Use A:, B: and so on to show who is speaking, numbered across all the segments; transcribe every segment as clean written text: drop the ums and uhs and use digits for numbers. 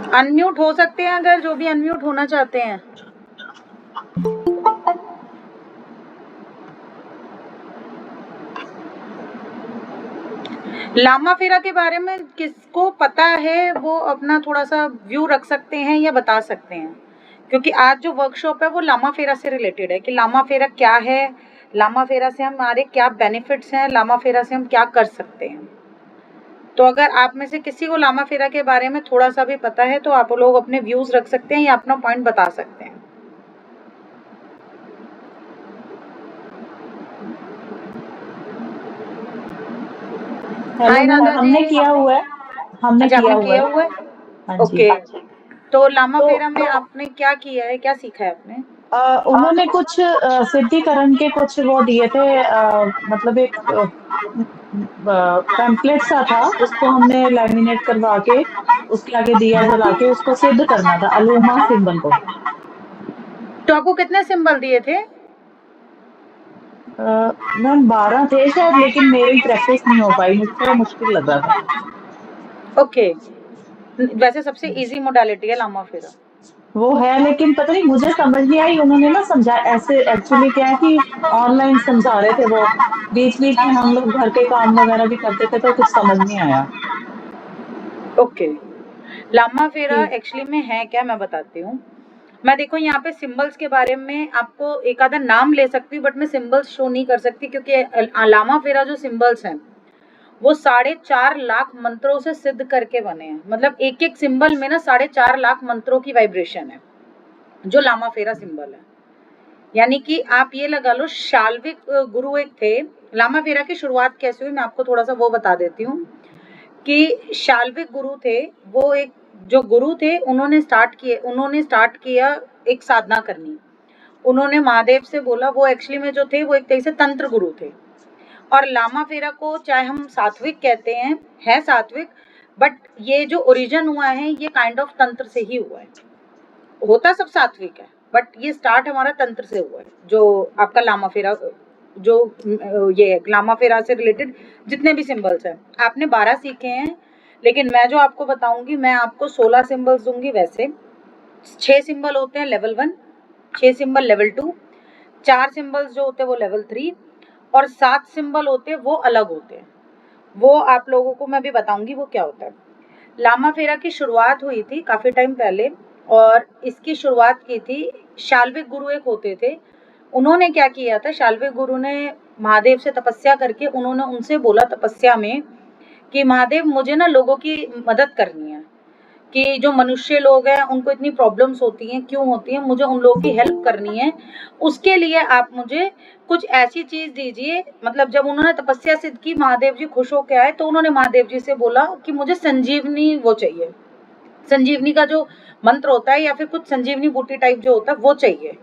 A: Unmute हो सकते हैं अगर जो भी अनम्यूट होना चाहते हैं। लामा फेरा के बारे में किसको पता है वो अपना थोड़ा सा व्यू रख सकते हैं या बता सकते हैं, क्योंकि आज जो वर्कशॉप है वो लामा फेरा से रिलेटेड है कि लामा फेरा क्या है, लामा फेरा से हमारे क्या बेनिफिट्स हैं, लामा फेरा से हम क्या कर सकते हैं। तो अगर आप में से किसी को लामा फेरा के बारे में थोड़ा सा भी पता है तो आप लोग अपने व्यूज रख सकते हैं या अपना पॉइंट बता सकते हैं। Hi
B: hello ma'am,
A: Radha ji.
B: हमने किया हुआ है।
A: अच्छा, आपने किया हुआ है।
B: हाँ जी।
A: ओके, तो लामा
B: तो
A: फेरा में आपने क्या किया है, क्या सीखा है आपने?
B: उन्होंने कुछ सिद्धिकरण के कुछ वो दिए थे, मतलब एक पैम्पलेट सा था, उसको हमने लैमिनेट करवा के उसके आगे दिया जला के उसको सिद्ध करना था, अलूमा सिंबल को।
A: तो आपको कितने सिंबल दिए थे?
B: मैम 12 थे शायद, लेकिन मेरी प्रैक्टिस नहीं हो पाई, मुझे थोड़ा मुश्किल लग रहा था।
A: ओके, वैसे सबसे इजी मोडालिटी है लामा फेरा।
B: वो है, लेकिन पता नहीं मुझे समझ नहीं आई, उन्होंने ना समझा ऐसे, एक्चुअली क्या है कि ऑनलाइन समझा रहे थे वो, बीच बीच में हम लोग घर के काम वगैरह भी करते थे तो कुछ समझ नहीं आया।
A: ओके, लामा फेरा
B: ठीक।
A: एक्चुअली में है क्या, मैं बताती हूँ। मैं देखो यहाँ पे सिंबल्स के बारे में आपको एक आधा नाम ले सकती हूँ, बट मैं सिंबल्स शो नहीं कर सकती क्योंकि लामा फेरा जो सिंबल्स हैं वो 4.5 लाख मंत्रों से सिद्ध करके बने हैं। मतलब एक एक सिंबल में ना 4.5 लाख मंत्रों की वाइब्रेशन है जो लामा फेरा सिंबल है। यानी कि आप ये लगा लो, शाल्विक गुरु एक थे। लामा फेरा की शुरुआत कैसे हुई मैं आपको थोड़ा सा वो बता देती हूँ कि शाल्विक गुरु थे, वो एक जो गुरु थे उन्होंने स्टार्ट किया एक साधना करनी। उन्होंने महादेव से बोला, वो एक्चुअली में जो थे वो एक तरह से तंत्र गुरु थे। और लामा फेरा को चाहे हम सात्विक कहते हैं, है सात्विक, बट ये जो ओरिजिन हुआ है ये काइंड ऑफ तंत्र से ही हुआ है। होता सब सात्विक है बट ये स्टार्ट हमारा तंत्र से हुआ है। जो आपका लामा फेरा, जो ये लामा फेरा से रिलेटेड जितने भी सिंबल्स हैं आपने 12 सीखे हैं, लेकिन मैं जो आपको बताऊंगी मैं आपको 16 सिंबल्स दूंगी। वैसे 6 सिंबल होते हैं लेवल 1, 6 सिंबल लेवल 2, 4 सिंबल्स जो होते हैं वो लेवल 3 और 7 सिंबल होते हैं वो अलग होते हैं। वो आप लोगों को मैं भी बताऊंगी वो क्या होता है। लामा फेरा की शुरुआत हुई थी काफी टाइम पहले और इसकी शुरुआत की थी शाल्विक गुरु एक होते थे। उन्होंने क्या किया था, शाल्विक गुरु ने महादेव से तपस्या करके उन्होंने उनसे बोला तपस्या में कि महादेव मुझे ना लोगों की मदद करनी है, कि जो मनुष्य लोग हैं उनको इतनी प्रॉब्लम्स होती हैं, क्यों होती हैं, मुझे उन लोगों की हेल्प करनी है। उसके लिए आप मुझे कुछ ऐसी चीज दीजिए। मतलब जब उन्होंने तपस्या सिद्ध की महादेव जी खुश होकर आए तो उन्होंने महादेव जी से बोला कि मुझे संजीवनी वो चाहिए, संजीवनी का जो मंत्र होता है या फिर कुछ संजीवनी बूटी टाइप जो होता है वो चाहिए।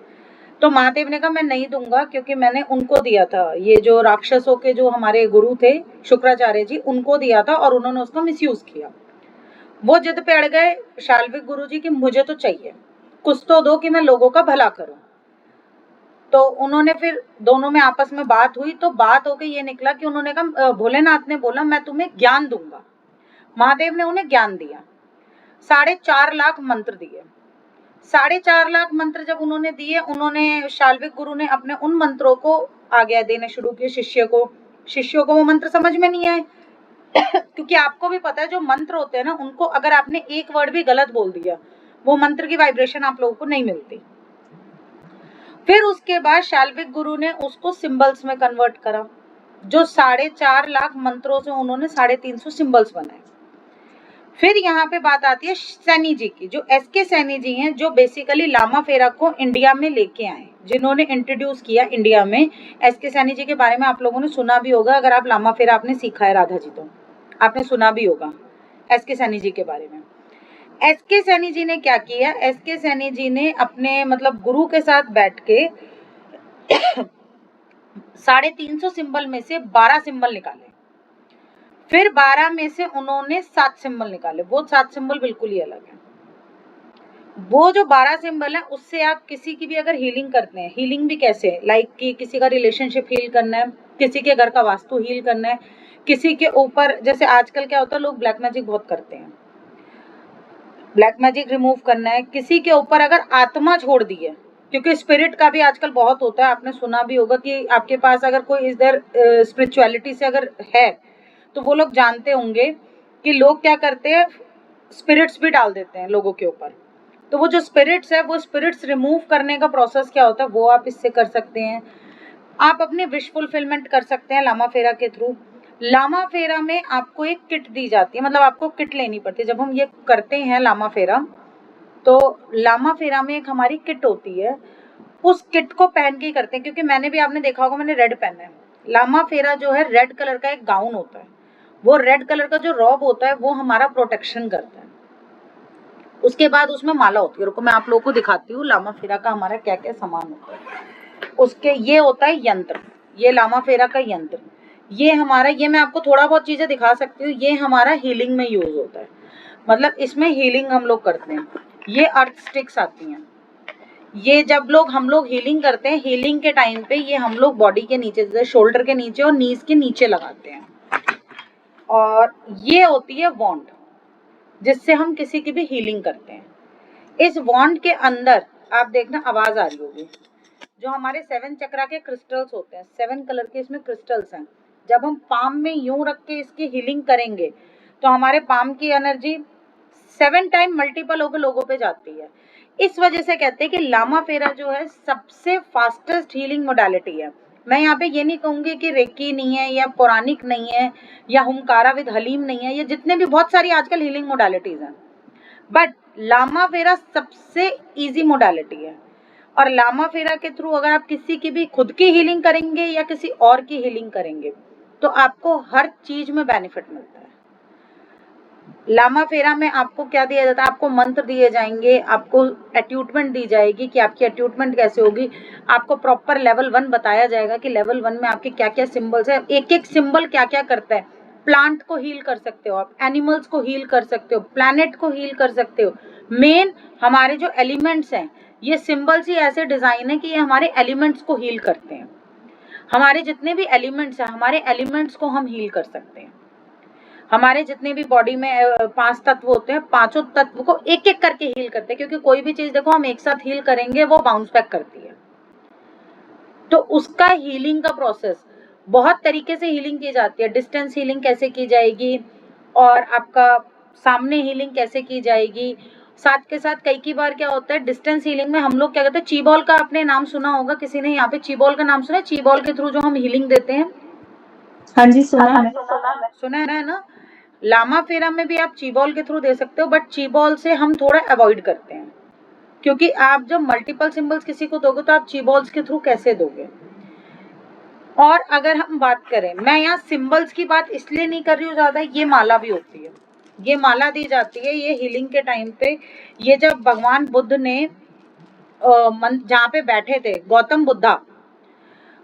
A: तो महादेव ने कहा मैं नहीं दूंगा क्योंकि मैंने उनको दिया था, ये जो राक्षसों के जो हमारे गुरु थे शुक्राचार्य जी उनको दिया था और उन्होंने उसका मिसयूज किया। वो जिद पे अड़ गए शाल्विक गुरु जी कि मुझे तो चाहिए, कुछ तो दो कि मैं लोगों का भला करूं। तो उन्होंने फिर दोनों में आपस में बात हुई तो बात होकर ये निकला कि उन्होंने कहा, भोलेनाथ ने बोला मैं तुम्हें ज्ञान दूंगा। महादेव ने उन्हें ज्ञान दिया, 4.5 लाख मंत्र दिए। 4.5 लाख मंत्र जब उन्होंने दिए, उन्होंने शाल्विक गुरु ने अपने उन मंत्रों को आज्ञा देने शुरू किए शिष्यों को वो मंत्र समझ में नहीं आए क्योंकि आपको भी पता है जो मंत्र होते हैं ना उनको अगर आपने एक वर्ड भी गलत बोल दिया वो मंत्र की वाइब्रेशन आप लोगों को नहीं मिलती। फिर उसके बाद शाल्विक गुरु ने उसको सिंबल्स में कन्वर्ट करा। जो 4.5 लाख मंत्रों से उन्होंने 350 सिंबल्स बनाए। फिर यहाँ पे बात आती है सैनी जी की, जो एसके सैनी जी हैं, जो बेसिकली लामा फेरा को इंडिया में लेके आए, जिन्होंने इंट्रोड्यूस किया इंडिया में। एसके सैनी जी के बारे में आप लोगों ने सुना भी होगा, अगर आप लामा फेरा आपने सीखा है राधा जी तो आपने सुना भी होगा एसके सैनी जी के बारे में। एसके सैनी जी ने क्या किया, एसके सैनी जी ने अपने मतलब गुरु के साथ बैठ के 350 सिंबल में से 12 सिंबल निकाले। फिर 12 में से उन्होंने 7 सिंबल निकाले, वो 7 सिंबल बिल्कुल ही अलग है। वो जो 12 सिंबल है उससे आप किसी की भी अगर हीलिंग करते हैं, हीलिंग भी कैसे, लाइक कि किसी का रिलेशनशिप हील करना है, किसी के घर का वास्तु हील करना है, किसी के ऊपर, जैसे आजकल क्या होता है लोग ब्लैक मैजिक बहुत करते हैं, ब्लैक मैजिक रिमूव करना है। किसी के ऊपर अगर आत्मा छोड़ दी है, क्योंकि स्पिरिट का भी आजकल बहुत होता है, आपने सुना भी होगा कि आपके पास अगर कोई इधर स्पिरिचुअलिटी से अगर है तो वो लोग जानते होंगे कि लोग क्या करते हैं, स्पिरिट्स भी डाल देते हैं लोगों के ऊपर। तो वो जो स्पिरिट्स है, वो स्पिरिट्स रिमूव करने का प्रोसेस क्या होता है, वो आप इससे कर सकते हैं। आप अपने विश फुलफिलमेंट कर सकते हैं लामा फेरा के थ्रू। लामा फेरा में आपको एक किट दी जाती है, मतलब आपको किट लेनी पड़ती है। जब हम ये करते हैं लामा फेरा, तो लामा फेरा में एक हमारी किट होती है, उस किट को पहन के ही करते हैं। क्योंकि मैंने भी, आपने देखा होगा मैंने रेड पहना है। लामा फेरा जो है रेड कलर का एक गाउन होता है, वो रेड कलर का जो रॉब होता है वो हमारा प्रोटेक्शन करता है। उसके बाद उसमें माला होती है। रुको मैं आप लोगों को दिखाती हूँ लामा फेरा का हमारा क्या क्या सामान होता है। उसके ये होता है यंत्र, ये लामा फेरा का यंत्र। ये हमारा, ये मैं आपको थोड़ा बहुत चीजें दिखा सकती हूँ। ये हमारा हीलिंग में यूज होता है, मतलब इसमें हीलिंग हम लोग करते हैं। ये अर्थ स्टिक्स आती हैं। ये जब हम लोग हीलिंग करते हैं, हीलिंग के टाइम पे ये हम लोग बॉडी के नीचे, जैसे शोल्डर के नीचे और नीज के नीचे लगाते हैं। और ये होती है वॉन्ड, जिससे हम किसी की भी हीलिंग करते हैं। इस वॉन्ड के अंदर आप देखना आवाज आ रही होगी, जो हमारे 7 चक्रा के क्रिस्टल्स होते हैं, 7 कलर के इसमें क्रिस्टल्स हैं। जब हम पाम में यूं रख के इसकी हीलिंग करेंगे तो हमारे पाम की एनर्जी 7 टाइम मल्टीपल होकर लोगों पे जाती है। इस वजह से कहते हैं कि लामा फेरा जो है सबसे फास्टेस्ट हीलिंग मोडालिटी है। मैं यहाँ पे ये नहीं कहूंगी कि रेकी नहीं है या पौराणिक नहीं है या हुमकारा विद हलीम नहीं है, ये जितने भी बहुत सारी आजकल हीलिंग मोडालिटीज हैं, बट लामा फेरा सबसे इजी मोडालिटी है। और लामा फेरा के थ्रू अगर आप किसी की भी खुद की हीलिंग करेंगे या किसी और की हीलिंग करेंगे तो आपको हर चीज में बेनिफिट मिलता है। लामा फेरा में आपको क्या दिया जाता है, आपको मंत्र दिए जाएंगे, आपको अट्यूटमेंट दी जाएगी कि आपकी अट्यूटमेंट कैसे होगी। आपको प्रॉपर लेवल 1 बताया जाएगा कि लेवल 1 में आपके क्या क्या सिंबल्स है, एक एक सिंबल क्या क्या करता है। प्लांट को हील कर सकते हो आप, एनिमल्स को हील कर सकते हो, प्लैनेट को हील कर सकते हो। मेन हमारे जो एलिमेंट्स हैं, ये सिंबल्स ही ऐसे डिजाइन है कि ये हमारे एलिमेंट्स को हील करते हैं। हमारे जितने भी एलिमेंट्स हैं, हमारे एलिमेंट्स को हम हील कर सकते हैं। हमारे जितने भी बॉडी में 5 तत्व होते हैं, पांचों तत्व को एक एक करके हील करते हैं। क्योंकि कोई भी चीज देखो हम एक साथ हील करेंगे वो बाउंस बैक करती है। तो उसका हीलिंग का प्रोसेस बहुत तरीके से हीलिंग की जाती है। डिस्टेंस हीलिंग कैसे की जाएगी और आपका सामने हीलिंग कैसे की जाएगी। साथ के साथ कई बार क्या होता है, डिस्टेंस हीलिंग में हम लोग क्या करते हैं, चीबॉल का आपने नाम सुना होगा, किसी ने यहाँ पे चीबॉल का नाम सुना है? चीबॉल के थ्रू जो हम हीलिंग देते हैं।
B: हाँ जी, सुना है।
A: सुना है ना। लामा फेरा में भी आप चीबॉल के थ्रू दे सकते हो, बट चीबॉल से हम थोड़ा अवॉइड करते हैं, क्योंकि आप जब मल्टीपल सिंबल्स किसी को दोगे तो आप चीबॉल्स के थ्रू कैसे दोगे। और अगर हम बात करें, मैं यहाँ सिंबल्स की बात इसलिए नहीं कर रही हूँ ज्यादा, ये माला भी होती है, ये माला दी जाती है ये हीलिंग के टाइम पे। ये जब भगवान बुद्ध ने जहाँ पे बैठे थे,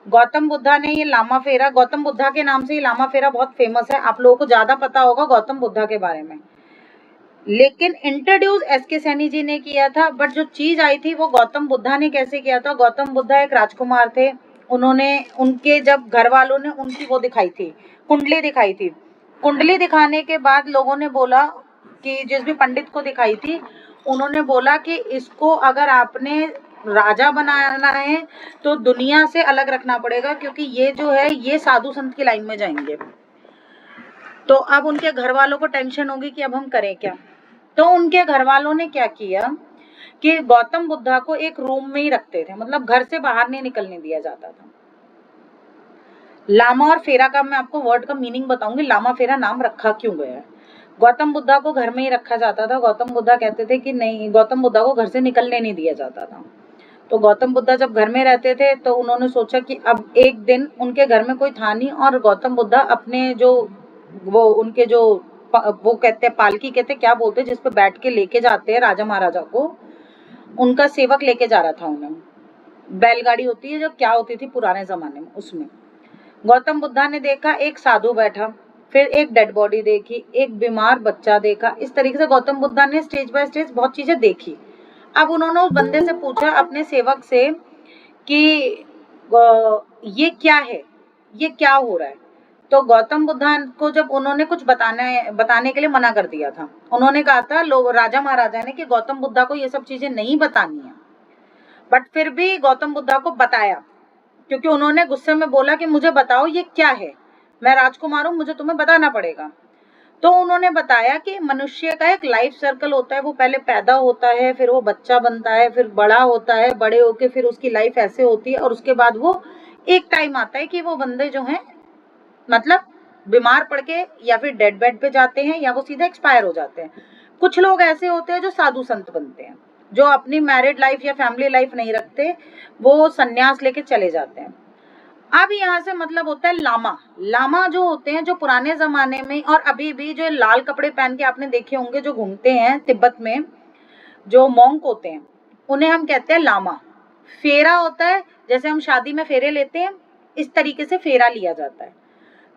A: गौतम बुद्धा ने ये लामा फेरा, गौतम बुद्धा के नाम से ये लामा फेरा बहुत फेमस है। आप लोगों को ज्यादा पता होगा गौतम बुद्धा के बारे में, लेकिन इंट्रोड्यूस एसके सैनी जी ने किया था। बट जो चीज आई थी वो गौतम बुद्धा ने कैसे किया था। गौतम बुद्धा एक राजकुमार थे, उन्होंने, उनके जब घर वालों ने उनकी वो दिखाई थी, कुंडली दिखाई थी। कुंडली दिखाने के बाद लोगों ने बोला कि, जिस भी पंडित को दिखाई थी, उन्होंने बोला कि इसको अगर आपने राजा बनाना है तो दुनिया से अलग रखना पड़ेगा, क्योंकि ये जो है ये साधु संत की लाइन में जाएंगे। तो अब उनके घर वालों को टेंशन होगी कि अब हम करें क्या। तो उनके घर वालों ने क्या किया कि गौतम बुद्धा को एक रूम में ही रखते थे, मतलब घर से बाहर नहीं निकलने दिया जाता था। लामा और फेरा का मैं आपको वर्ड का मीनिंग बताऊंगी, लामा फेरा नाम रखा क्यों गया है। गौतम बुद्धा को घर में ही रखा जाता था। गौतम बुद्धा कहते थे कि नहीं, गौतम बुद्धा को घर से निकलने नहीं दिया जाता था। तो गौतम बुद्धा जब घर में रहते थे तो उन्होंने सोचा कि अब एक दिन उनके घर में कोई था नहीं, और गौतम बुद्धा अपने जो वो उनके जो वो कहते हैं पालकी, कहते क्या बोलते हैं, जिसपे बैठ के लेके जाते हैं राजा महाराजा को, उनका सेवक लेके जा रहा था उन्हें। बैलगाड़ी होती है जो क्या होती थी पुराने जमाने में, उसमें गौतम बुद्धा ने देखा एक साधु बैठा, फिर एक डेड बॉडी देखी, एक बीमार बच्चा देखा। इस तरीके से गौतम बुद्धा ने स्टेज बाय स्टेज बहुत चीजें देखी। अब उन्होंने उस बंदे से पूछा, अपने सेवक से, कि ये क्या है, ये क्या हो रहा है। तो गौतम बुद्धा को जब उन्होंने कुछ बताने के लिए मना कर दिया था, उन्होंने कहा था लोग राजा महाराजा ने कि गौतम बुद्धा को ये सब चीजें नहीं बतानी है, बट फिर भी गौतम बुद्धा को बताया, क्योंकि उन्होंने गुस्से में बोला कि मुझे बताओ ये क्या है, मैं राजकुमार हूं, मुझे तुम्हें बताना पड़ेगा। तो उन्होंने बताया कि मनुष्य का एक लाइफ सर्कल होता है, वो पहले पैदा होता है, फिर वो बच्चा बनता है, फिर बड़ा होता है, बड़े होके फिर उसकी लाइफ ऐसे होती है, और उसके बाद वो एक टाइम आता है कि वो बंदे जो हैं मतलब बीमार पड़ के या फिर डेड बेड पे जाते हैं, या वो सीधा एक्सपायर हो जाते हैं। कुछ लोग ऐसे होते हैं जो साधु संत बनते हैं, जो अपनी मैरिड लाइफ या फैमिली लाइफ नहीं रखते, वो सन्यास लेके चले जाते हैं। अब यहाँ से मतलब होता है लामा। लामा जो होते हैं, जो पुराने जमाने में और अभी भी जो लाल कपड़े पहन के आपने देखे होंगे जो घूमते हैं तिब्बत में, जो मॉन्क होते हैं, उन्हें हम कहते हैं लामा। फेरा होता है, जैसे हम शादी में फेरे लेते हैं, इस तरीके से फेरा लिया जाता है।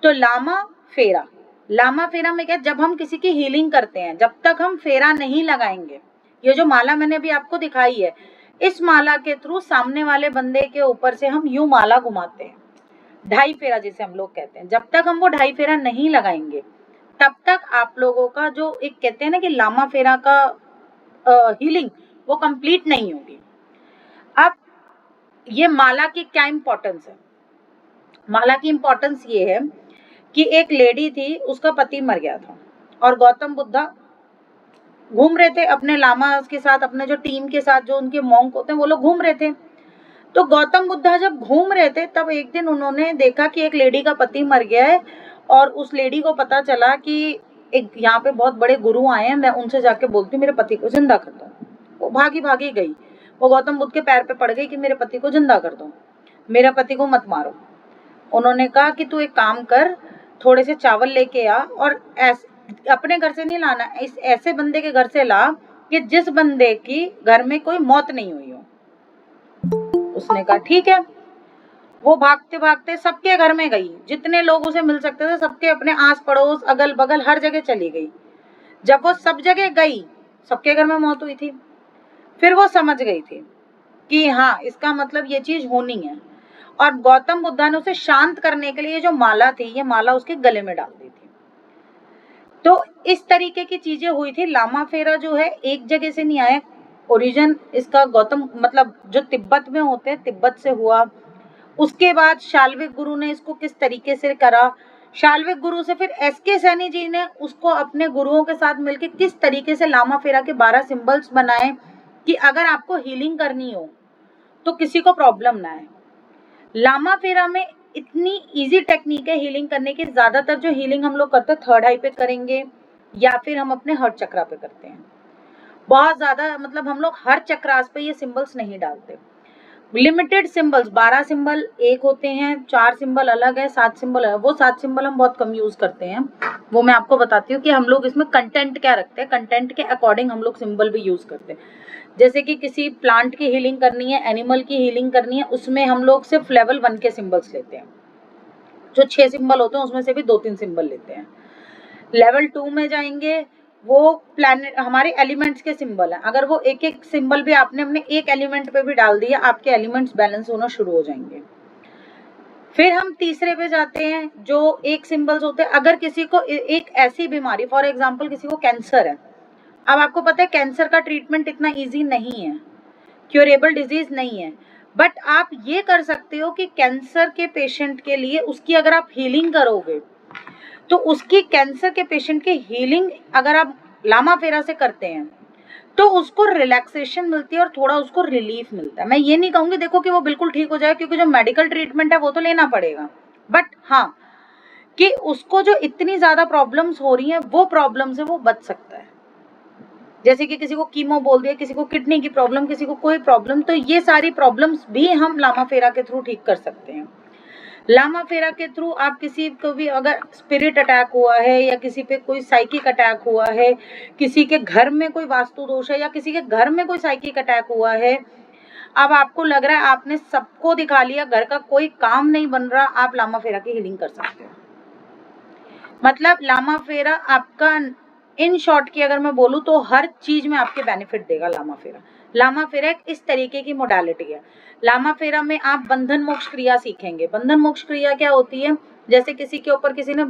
A: तो लामा फेरा, लामा फेरा में क्या, जब हम किसी की हीलिंग करते हैं, जब तक हम फेरा नहीं लगाएंगे, ये जो माला मैंने अभी आपको दिखाई है, इस माला के थ्रू सामने वाले बंदे के ऊपर से हम यूं माला घुमाते हैं, ढाई फेरा जिसे हम लोग कहते हैं। जब तक हम वो ढाई फेरा नहीं लगाएंगे, तब तक आप लोगों का जो एक कहते हैं ना कि लामा फेरा का हीलिंग, वो कंप्लीट नहीं होगी। अब ये माला की क्या इंपॉर्टेंस है? माला की इंपॉर्टेंस ये है कि एक लेडी थी, उसका पति मर गया था, और गौतम बुद्धा घूम रहे थे अपने लामा के साथ, अपने जो टीम के साथ, जो उनके मॉन्क होते हैं, वो लोग घूम रहे थे। तो गौतम बुद्धा जब घूम रहे थे, तब एक दिन उन्होंने देखा कि एक लेडी का पति मर गया है, और उस लेडी को पता चला कि एक यहाँ पे बहुत बड़े गुरु आए हैं, मैं उनसे जाके बोलती हूँ मेरे पति को जिंदा कर दो। वो भागी भागी गई, वो गौतम बुद्ध के पैर पे पड़ गई कि मेरे पति को जिंदा कर दो, मेरे पति को मत मारो। उन्होंने कहा कि तू एक काम कर, थोड़े से चावल लेके आ, और अपने घर से नहीं लाना, इस ऐसे बंदे के घर से ला कि जिस बंदे की घर में कोई मौत नहीं हुई हो। उसने कहा ठीक है। वो भागते भागते सबके घर में गई, जितने लोग उसे मिल सकते थे, सबके अपने आस पड़ोस अगल बगल हर जगह चली गई। जब वो सब जगह गई, सबके घर में मौत हुई थी। फिर वो समझ गई थी कि हाँ, इसका मतलब ये चीज होनी है, और गौतम बुद्धा ने उसे शांत करने के लिए जो माला थी, ये माला उसके गले में डाल दी थी। तो इस तरीके की चीजें हुई थी। लामा फेरा जो है एक जगह से नहीं आया, ओरिजिन इसका गौतम मतलब जो तिब्बत में होते हैं, तिब्बत से हुआ। उसके बाद शाल्विक गुरु ने इसको किस तरीके से करा, शाल्विक गुरु से फिर एसके सैनी जी ने उसको अपने गुरुओं के साथ मिलकर किस तरीके से लामा फेरा के 12 सिंबल्स बनाए कि अगर आपको हीलिंग करनी हो तो किसी को प्रॉब्लम ना आए। लामा फेरा में इतनी इजी टेक्निक है हीलिंग करने की। ज्यादातर जो हीलिंग हम लोग करते हैं थर्ड आई पे करेंगे, या फिर हम अपने हर्ट चक्रा पे करते हैं। बहुत ज्यादा मतलब हम लोग हर चक्रास पे ये सिंबल्स नहीं डालते। लिमिटेड सिंबल्स, 12 सिंबल एक होते हैं, 4 सिंबल अलग है, 7 सिंबल है। वो 7 सिंबल हम बहुत कम यूज करते हैं। वो मैं आपको बताती हूँ कि हम लोग इसमें कंटेंट क्या रखते हैं, कंटेंट के अकॉर्डिंग हम लोग सिंबल भी यूज करते हैं। जैसे कि किसी प्लांट की हीलिंग करनी है, एनिमल की हीलिंग करनी है, उसमें हम लोग सिर्फ लेवल 1 के सिंबल्स लेते हैं। जो 6 सिंबल होते हैं उसमें से भी 2-3 सिंबल लेते हैं। लेवल 2 में जाएंगे, वो प्लैनेट हमारे एलिमेंट्स के सिंबल हैं। अगर वो एक एक सिंबल भी आपने अपने एक एलिमेंट पे भी डाल दिया, आपके एलिमेंट्स बैलेंस होना शुरू हो जाएंगे। फिर हम तीसरे पे जाते हैं, जो एक सिंबल्स होते हैं। अगर किसी को एक ऐसी बीमारी, फॉर एग्जांपल किसी को कैंसर है, अब आपको पता है कैंसर का ट्रीटमेंट इतना इजी नहीं है, क्योरेबल डिजीज नहीं है, बट आप ये कर सकते हो कि कैंसर के पेशेंट के लिए उसकी अगर आप हीलिंग करोगे, तो उसकी कैंसर के पेशेंट की हीलिंग अगर आप लामा फेरा से करते हैं तो उसको रिलैक्सेशन मिलती है और थोड़ा उसको रिलीफ मिलता है। मैं ये नहीं कहूंगी देखो कि वो बिल्कुल ठीक हो जाए, क्योंकि जो मेडिकल ट्रीटमेंट है वो तो लेना पड़ेगा, बट हाँ कि उसको जो इतनी ज्यादा प्रॉब्लम्स हो रही हैं, वो प्रॉब्लम से वो बच सकता है। जैसे कि किसी को कीमो बोल दिया, किसी को किडनी की प्रॉब्लम, किसी को कोई प्रॉब्लम, तो ये सारी प्रॉब्लम्स भी हम लामा फेरा के थ्रू ठीक कर सकते हैं। लामा फेरा के थ्रू आप किसी को भी अगर स्पिरिट अटैक हुआ है, या किसी पे कोई साइकिक अटैक हुआ है, किसी के घर में कोई वास्तु दोष है, या किसी के घर में कोई साइकिक अटैक हुआ है, अब आपको लग रहा है आपने सबको दिखा लिया, घर का कोई काम नहीं बन रहा, आप लामा फेरा की हीलिंग कर सकते हो। मतलब लामा फेरा आपका इन शॉर्ट की अगर मैं बोलूँ तो हर चीज में आपके बेनिफिट देगा लामा फेरा। लामा फेरा एक इस तरीके की मोडालिटी है। लामा फेरा में आप बंधन मोक्ष क्रिया सीखेंगे। बंधन मोक्ष क्रिया क्या होती है? जैसे किसी के ऊपर किसी ने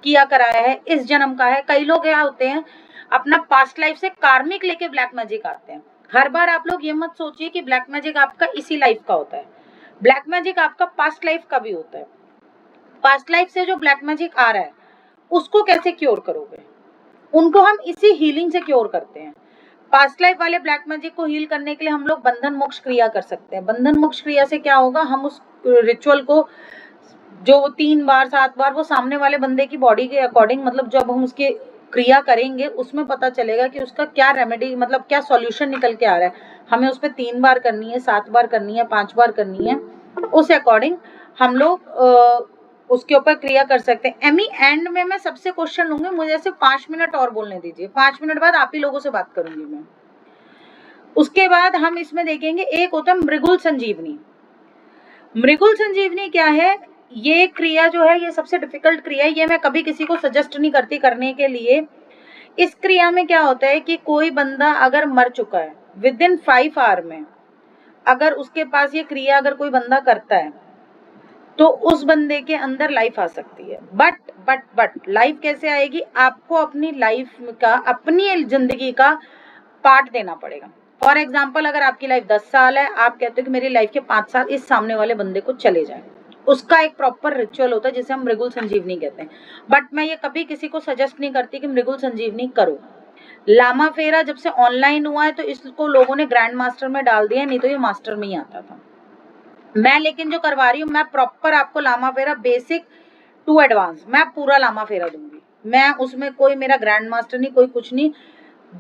A: किया कराया है, इस जन्म का है। कई लोग क्या होते हैं अपना पास्ट लाइफ से कार्मिक लेके ब्लैक मैजिक आते हैं। हर बार आप लोग ये मत सोचिए कि ब्लैक मैजिक आपका इसी लाइफ का होता है, ब्लैक मैजिक आपका पास्ट लाइफ का भी होता है। पास्ट लाइफ से जो ब्लैक मैजिक आ रहा है उसको कैसे क्योर करोगे, उनको हम इसी हीलिंग से क्योर करते हैं। पास्ट लाइफ वाले ब्लैक मैजिक को हील करने के लिए हम लोग बंधन मोक्ष क्रिया कर सकते हैं। बंधन मोक्ष क्रिया से क्या होगा, हम उस रिचुअल को जो 3 बार 7 बार वो सामने वाले बंदे की बॉडी के अकॉर्डिंग, मतलब जब हम उसके क्रिया करेंगे उसमें पता चलेगा कि उसका क्या रेमेडी, मतलब क्या सॉल्यूशन निकल के आ रहा है। हमें उस पर 3 बार करनी है, 7 बार करनी है, 5 बार करनी है, उस अकॉर्डिंग हम लोग उसके ऊपर क्रिया कर सकते हैं। एमी एंड में मैं सबसे क्वेश्चन लूंगी, मुझे सिर्फ 5 मिनट और बोलने दीजिए, 5 मिनट बाद आप ही लोगों से बात करूंगी मैं। उसके बाद हम इसमें देखेंगे एक होता है मृगुल संजीवनी। मृगुल संजीवनी क्या है, ये क्रिया जो है ये सबसे डिफिकल्ट क्रिया है, ये मैं कभी किसी को सजेस्ट नहीं करती करने के लिए। इस क्रिया में क्या होता है कि कोई बंदा अगर मर चुका है विद इन 5 आवर में, अगर उसके पास ये क्रिया अगर कोई बंदा करता है तो उस बंदे के अंदर लाइफ आ सकती है। बट लाइफ कैसे आएगी, आपको अपनी लाइफ का, अपनी जिंदगी का पार्ट देना पड़ेगा। फॉर एग्जाम्पल अगर आपकी लाइफ 10 साल है, आप कहते हो कि मेरी लाइफ के 5 साल इस सामने वाले बंदे को चले जाए, उसका एक प्रॉपर रिचुअल होता है जिसे हम मृगुल संजीवनी कहते हैं। बट मैं ये कभी किसी को सजेस्ट नहीं करती कि मृगुल संजीवनी करो। लामा फेरा जब से ऑनलाइन हुआ है तो इसको लोगों ने ग्रैंड मास्टर में डाल दिया, नहीं तो ये मास्टर में ही आता था। मैं लेकिन जो करवा रही हूँ, मैं प्रॉपर आपको लामा फेरा बेसिक टू एडवांस मैं पूरा लामा फेरा दूंगी। मैं उसमें कोई मेरा ग्रैंड मास्टर नहीं, कोई कुछ नहीं,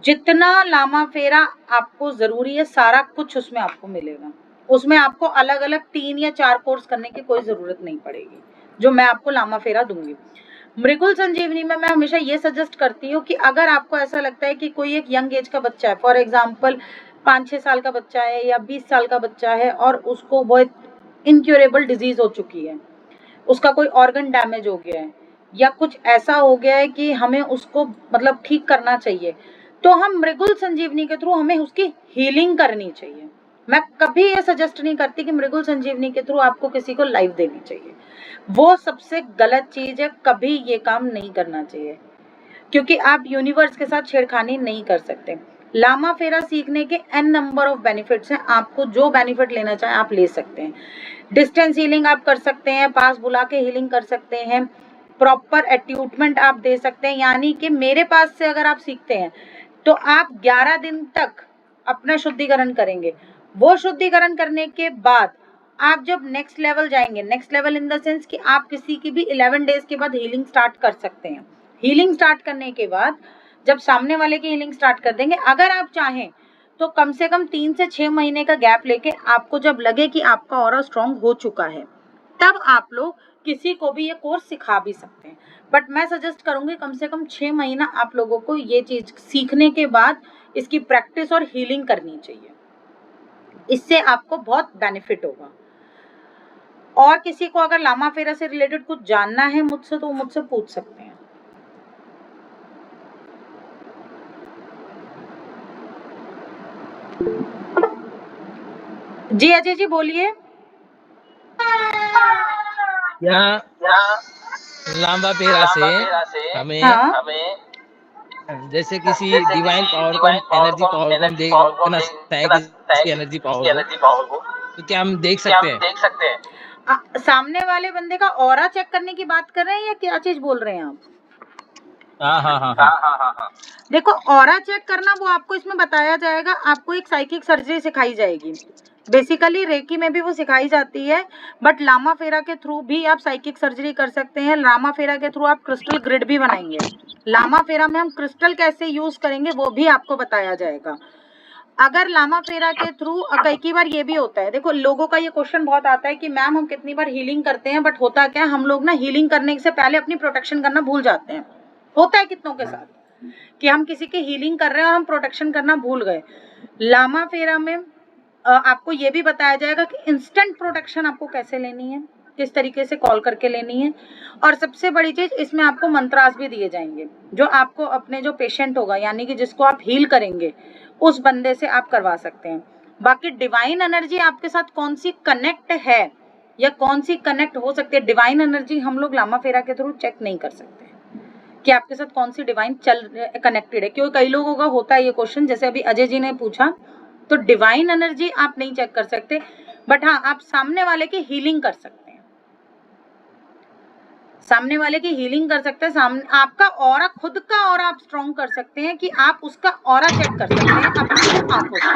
A: जितना लामा फेरा आपको जरूरी है सारा कुछ उसमें आपको मिलेगा। उसमें आपको अलग अलग 3 या 4 कोर्स करने की कोई जरूरत नहीं पड़ेगी, जो मैं आपको लामा फेरा दूंगी। मृगुल संजीवनी में मैं हमेशा ये सजेस्ट करती हूँ कि अगर आपको ऐसा लगता है कि कोई एक यंग एज का बच्चा है, फॉर एग्जाम्पल 5-6 साल का बच्चा है या 20 साल का बच्चा है और उसको बहुत इनक्यूरेबल डिजीज हो चुकी है, उसका कोई ऑर्गन डैमेज हो गया है या कुछ ऐसा हो गया है कि हमें उसको मतलब ठीक करना चाहिए, तो हम मृगुल संजीवनी के थ्रू हमें उसकी हीलिंग करनी चाहिए। मैं कभी ये सजेस्ट नहीं करती कि मृगुल संजीवनी के थ्रू आपको किसी को लाइफ देनी चाहिए, वो सबसे गलत चीज है, कभी ये काम नहीं करना चाहिए, क्योंकि आप यूनिवर्स के साथ छेड़खानी नहीं कर सकते। लामा फेरा सीखने के n नंबर ऑफ बेनिफिट्स हैं, आपको जो बेनिफिट लेना चाहे आप ले सकते हैं। डिस्टेंस हीलिंग आप कर सकते हैं, पास बुला के हीलिंग कर सकते हैं, प्रॉपर एट्यूटमेंट आप दे सकते हैं, यानी कि मेरे पास से अगर आप सीखते हैं तो आप 11 दिन तक अपना शुद्धिकरण करेंगे। वो शुद्धिकरण करने के बाद आप जब नेक्स्ट लेवल जाएंगे, next level in the sense कि आप किसी की भी 11 डेज के बाद हीलिंग स्टार्ट कर सकते हैं। हीलिंग स्टार्ट करने के बाद जब सामने वाले की हीलिंग स्टार्ट कर देंगे, अगर आप चाहें तो कम से कम 3 से 6 महीने का गैप लेके आपको जब लगे कि आपका ऑरा स्ट्रांग हो चुका है, तब आप लोग किसी को भी ये कोर्स सिखा भी सकते हैं। बट मैं सजेस्ट करूंगी कम से कम 6 महीना आप लोगों को ये चीज सीखने के बाद इसकी प्रैक्टिस और हीलिंग करनी चाहिए, इससे आपको बहुत बेनिफिट होगा। और किसी को अगर लामा फेरा से रिलेटेड कुछ जानना है मुझसे तो मुझसे पूछ सकते हैं। जी अजय जी बोलिए।
C: यहाँ लामा फेरा से हमें जैसे किसी डिवाइन पावर को, एनर्जी पावर को हम देखना सकते हैं, किसी एनर्जी पावर को, तो क्या हम देख सकते हैं?
A: सामने वाले बंदे का ऑरा चेक करने की बात कर रहे हैं या क्या चीज बोल रहे हैं आप?
C: हाँ।
A: देखो ऑरा चेक करना वो आपको इसमें बताया जाएगा, आपको एक साइकिक सर्जरी सिखाई जाएगी। बेसिकली रेकी में भी वो सिखाई जाती है, बट लामा फेरा के थ्रू भी आप साइकिक सर्जरी कर सकते हैं। लामा फेरा के थ्रू आप क्रिस्टल ग्रिड भी बनाएंगे। लामा फेरा में हम क्रिस्टल कैसे यूज करेंगे वो भी आपको बताया जाएगा। अगर लामा फेरा के थ्रू कई बार ये भी होता है, देखो लोगों का ये क्वेश्चन बहुत आता है कि मैम हम कितनी बार हीलिंग करते हैं, बट होता क्या है हम लोग ना हीलिंग करने से पहले अपनी प्रोटेक्शन करना भूल जाते हैं। होता है कितनों के साथ कि हम किसी की हीलिंग कर रहे हैं और हम प्रोटेक्शन करना भूल गए। लामा फेरा में आपको ये भी बताया जाएगा कि इंस्टेंट प्रोटेक्शन आपको कैसे लेनी है, किस तरीके से कॉल करके लेनी है, और सबसे बड़ी चीज इसमें आपको मंत्रास भी दिए जाएंगे जो आपको अपने जो पेशेंट होगा यानी कि जिसको आप हील करेंगे उस बंदे से आप करवा सकते हैं। बाकी डिवाइन एनर्जी आपके साथ कौन सी कनेक्ट है या कौन सी कनेक्ट हो सकती है। डिवाइन एनर्जी हम लोग लामा फेरा के थ्रू चेक नहीं कर सकते कि आपके साथ कौन सी डिवाइन कनेक्टेड है, क्योंकि कई लोगों का होता है ये क्वेश्चन, जैसे अभी अजय जी ने पूछा। तो डिवाइन एनर्जी आप नहीं चेक कर सकते, बट हाँ आप सामने वाले की हीलिंग कर सकते हैं, सामने वाले की हीलिंग कर सकते हैं। सामने आपका ऑरा, खुद का ऑरा आप स्ट्रॉन्ग कर सकते हैं कि आप उसका ऑरा चेक कर सकते हैं अपनी सिर्फ आंखों से।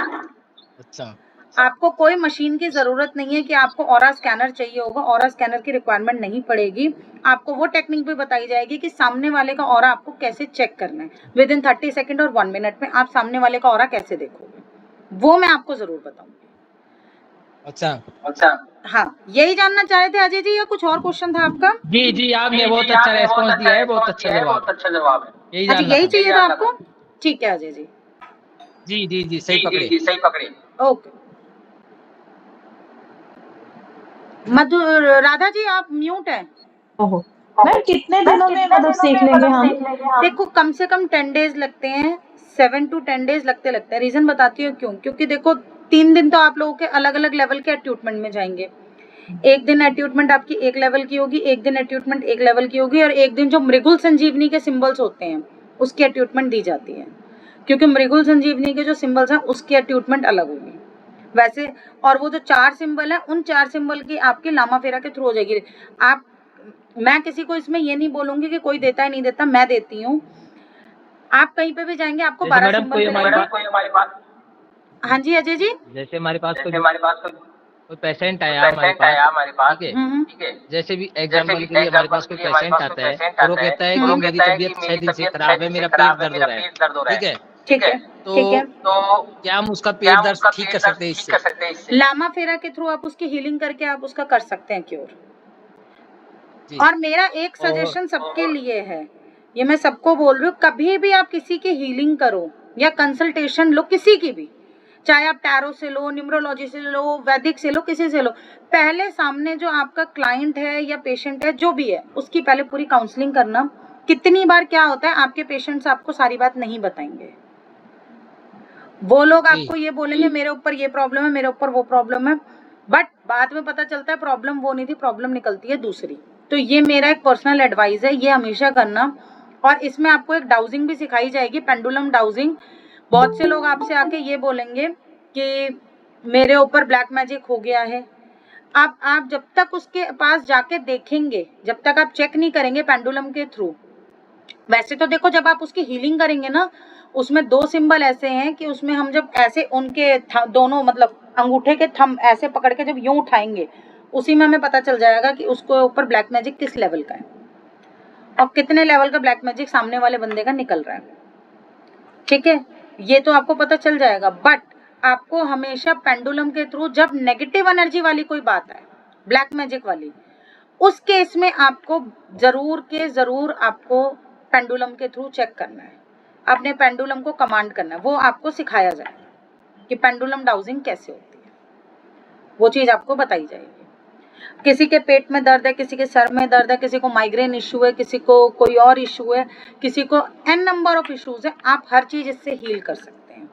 C: अच्छा,
A: आपको कोई मशीन की जरूरत नहीं है कि आपको ऑरा स्कैनर चाहिए होगा, ऑरा स्कैनर की रिक्वायरमेंट नहीं पड़ेगी। आपको वो टेक्निक भी बताई जाएगी कि सामने वाले का ऑरा आपको कैसे चेक करना है। विद इन 30 सेकंड और 1 मिनट में आप सामने वाले का ऑरा कैसे देखोगे, वो मैं आपको जरूर बताऊंगी।
C: अच्छा,
A: हाँ, यही जानना चाह रहे थे अजय जी, या कुछ और क्वेश्चन था आपका?
C: जी आपने बहुत अच्छा रेस्पॉन्स दिया है, बहुत अच्छा जवाब है, यही
A: अच्छा,
C: जानना
A: यही
C: था।
A: चाहिए था आपको? ठीक है अजय जी,
C: जी सही पकड़े।
A: ओके। मधु राधा जी आप म्यूट हैं।
B: ओहो, मैम कितने दिनों में मतलब सीख लेंगे हम?
A: देखो कम से कम 10 डेज लगते हैं, 7 to 10 डेज लगते हैं। रीजन बताती हूँ क्यों, क्योंकि देखो 3 दिन तो आप लोगों के अलग अलग लेवल के एट्यूटमेंट में जाएंगे। एक दिन एट्यूटमेंट आपकी एक लेवल की होगी, एक दिन एट्यूटमेंट एक लेवल की होगी, और एक दिन जो मृगुल संजीवनी के सिंबल्स होते हैं उसकी एट्यूटमेंट दी जाती है, क्योंकि मृगुल संजीवनी के जो सिंबल्स हैं उसकी एट्यूटमेंट अलग होगी वैसे। और वो जो 4 सिंबल है, उन 4 सिंबल की आपकी लामा फेरा के थ्रू हो जाएगी। आप, मैं किसी को इसमें ये नहीं बोलूंगी कि कोई देता है नहीं देता, मैं देती हूँ। आप कहीं पे भी जाएंगे आपको 12 सिंबल मिलेंगे। हाँ जी अजय जी,
C: जैसे हमारे पास कोई पेशेंट आया हमारे पास, ठीक है, जैसे भी एग्जाम्पल के लिए हमारे पास कोई पेशेंट आता है और वो कहता है कि मेरी तबीयत 6 दिन से खराब है, मेरा पेट दर्द हो रहा है, ठीक है, तो क्या हम उसका पेट दर्द ठीक कर सकते हैं इससे?
A: लामा फेरा के थ्रू आप उसकी हीलिंग करके आप उसका कर सकते हैं क्योर। और मेरा एक सजेशन सबके लिए है, ये मैं सबको बोल रही हूँ, कभी भी आप किसी की हीलिंग करो या कंसल्टेशन लो, किसी की भी, चाहे आप टैरो से लो, न्यूमरोलॉजी से लो, वैदिक से लो, किसी से लो, पहले सामने जो आपका क्लाइंट है या पेशेंट है जो भी है उसकी पहले पूरी काउंसलिंग करना। कितनी बार क्या होता है, आपके पेशेंट्स आपको सारी बात नहीं बताएंगे, वो लोग आपको ये बोलेंगे मेरे ऊपर ये प्रॉब्लम है, मेरे ऊपर वो प्रॉब्लम है, बट बाद में पता चलता है प्रॉब्लम वो नहीं थी, प्रॉब्लम निकलती है दूसरी। तो ये मेरा एक पर्सनल एडवाइस है, ये हमेशा करना। और इसमें आपको एक डाउजिंग भी सिखाई जाएगी, पेंडुलम डाउजिंग। बहुत से लोग आपसे आके ये बोलेंगे कि मेरे ऊपर ब्लैक मैजिक हो गया है। आप जब तक उसके पास जाके देखेंगे, जब तक आप चेक नहीं करेंगे पेंडुलम के थ्रू, वैसे तो देखो जब आप उसकी हीलिंग करेंगे ना, उसमें 2 सिंबल ऐसे हैं कि उसमें हम जब ऐसे उनके दोनों मतलब अंगूठे के थंब ऐसे पकड़ के जब यूं उठाएंगे, उसी में हमें पता चल जाएगा कि उसको ऊपर ब्लैक मैजिक किस लेवल का है और कितने लेवल का ब्लैक मैजिक सामने वाले बंदे का निकल रहा है। ठीक है, ये तो आपको पता चल जाएगा। बट आपको हमेशा पेंडुलम के थ्रू जब नेगेटिव एनर्जी वाली कोई बात है, ब्लैक मैजिक वाली, उस केस में आपको जरूर आपको पेंडुलम के थ्रू चेक करना है, अपने पेंडुलम को कमांड करना है। वो आपको सिखाया जाएगा कि पेंडुलम डाउजिंग कैसे होती है, वो चीज आपको बताई जाएगी। किसी के पेट में दर्द है, किसी के सर में दर्द है, किसी को माइग्रेन इशू है, किसी को कोई और इशू है, किसी को n नंबर ऑफ इश्यूज है, आप हर चीज इससे हील कर सकते हैं।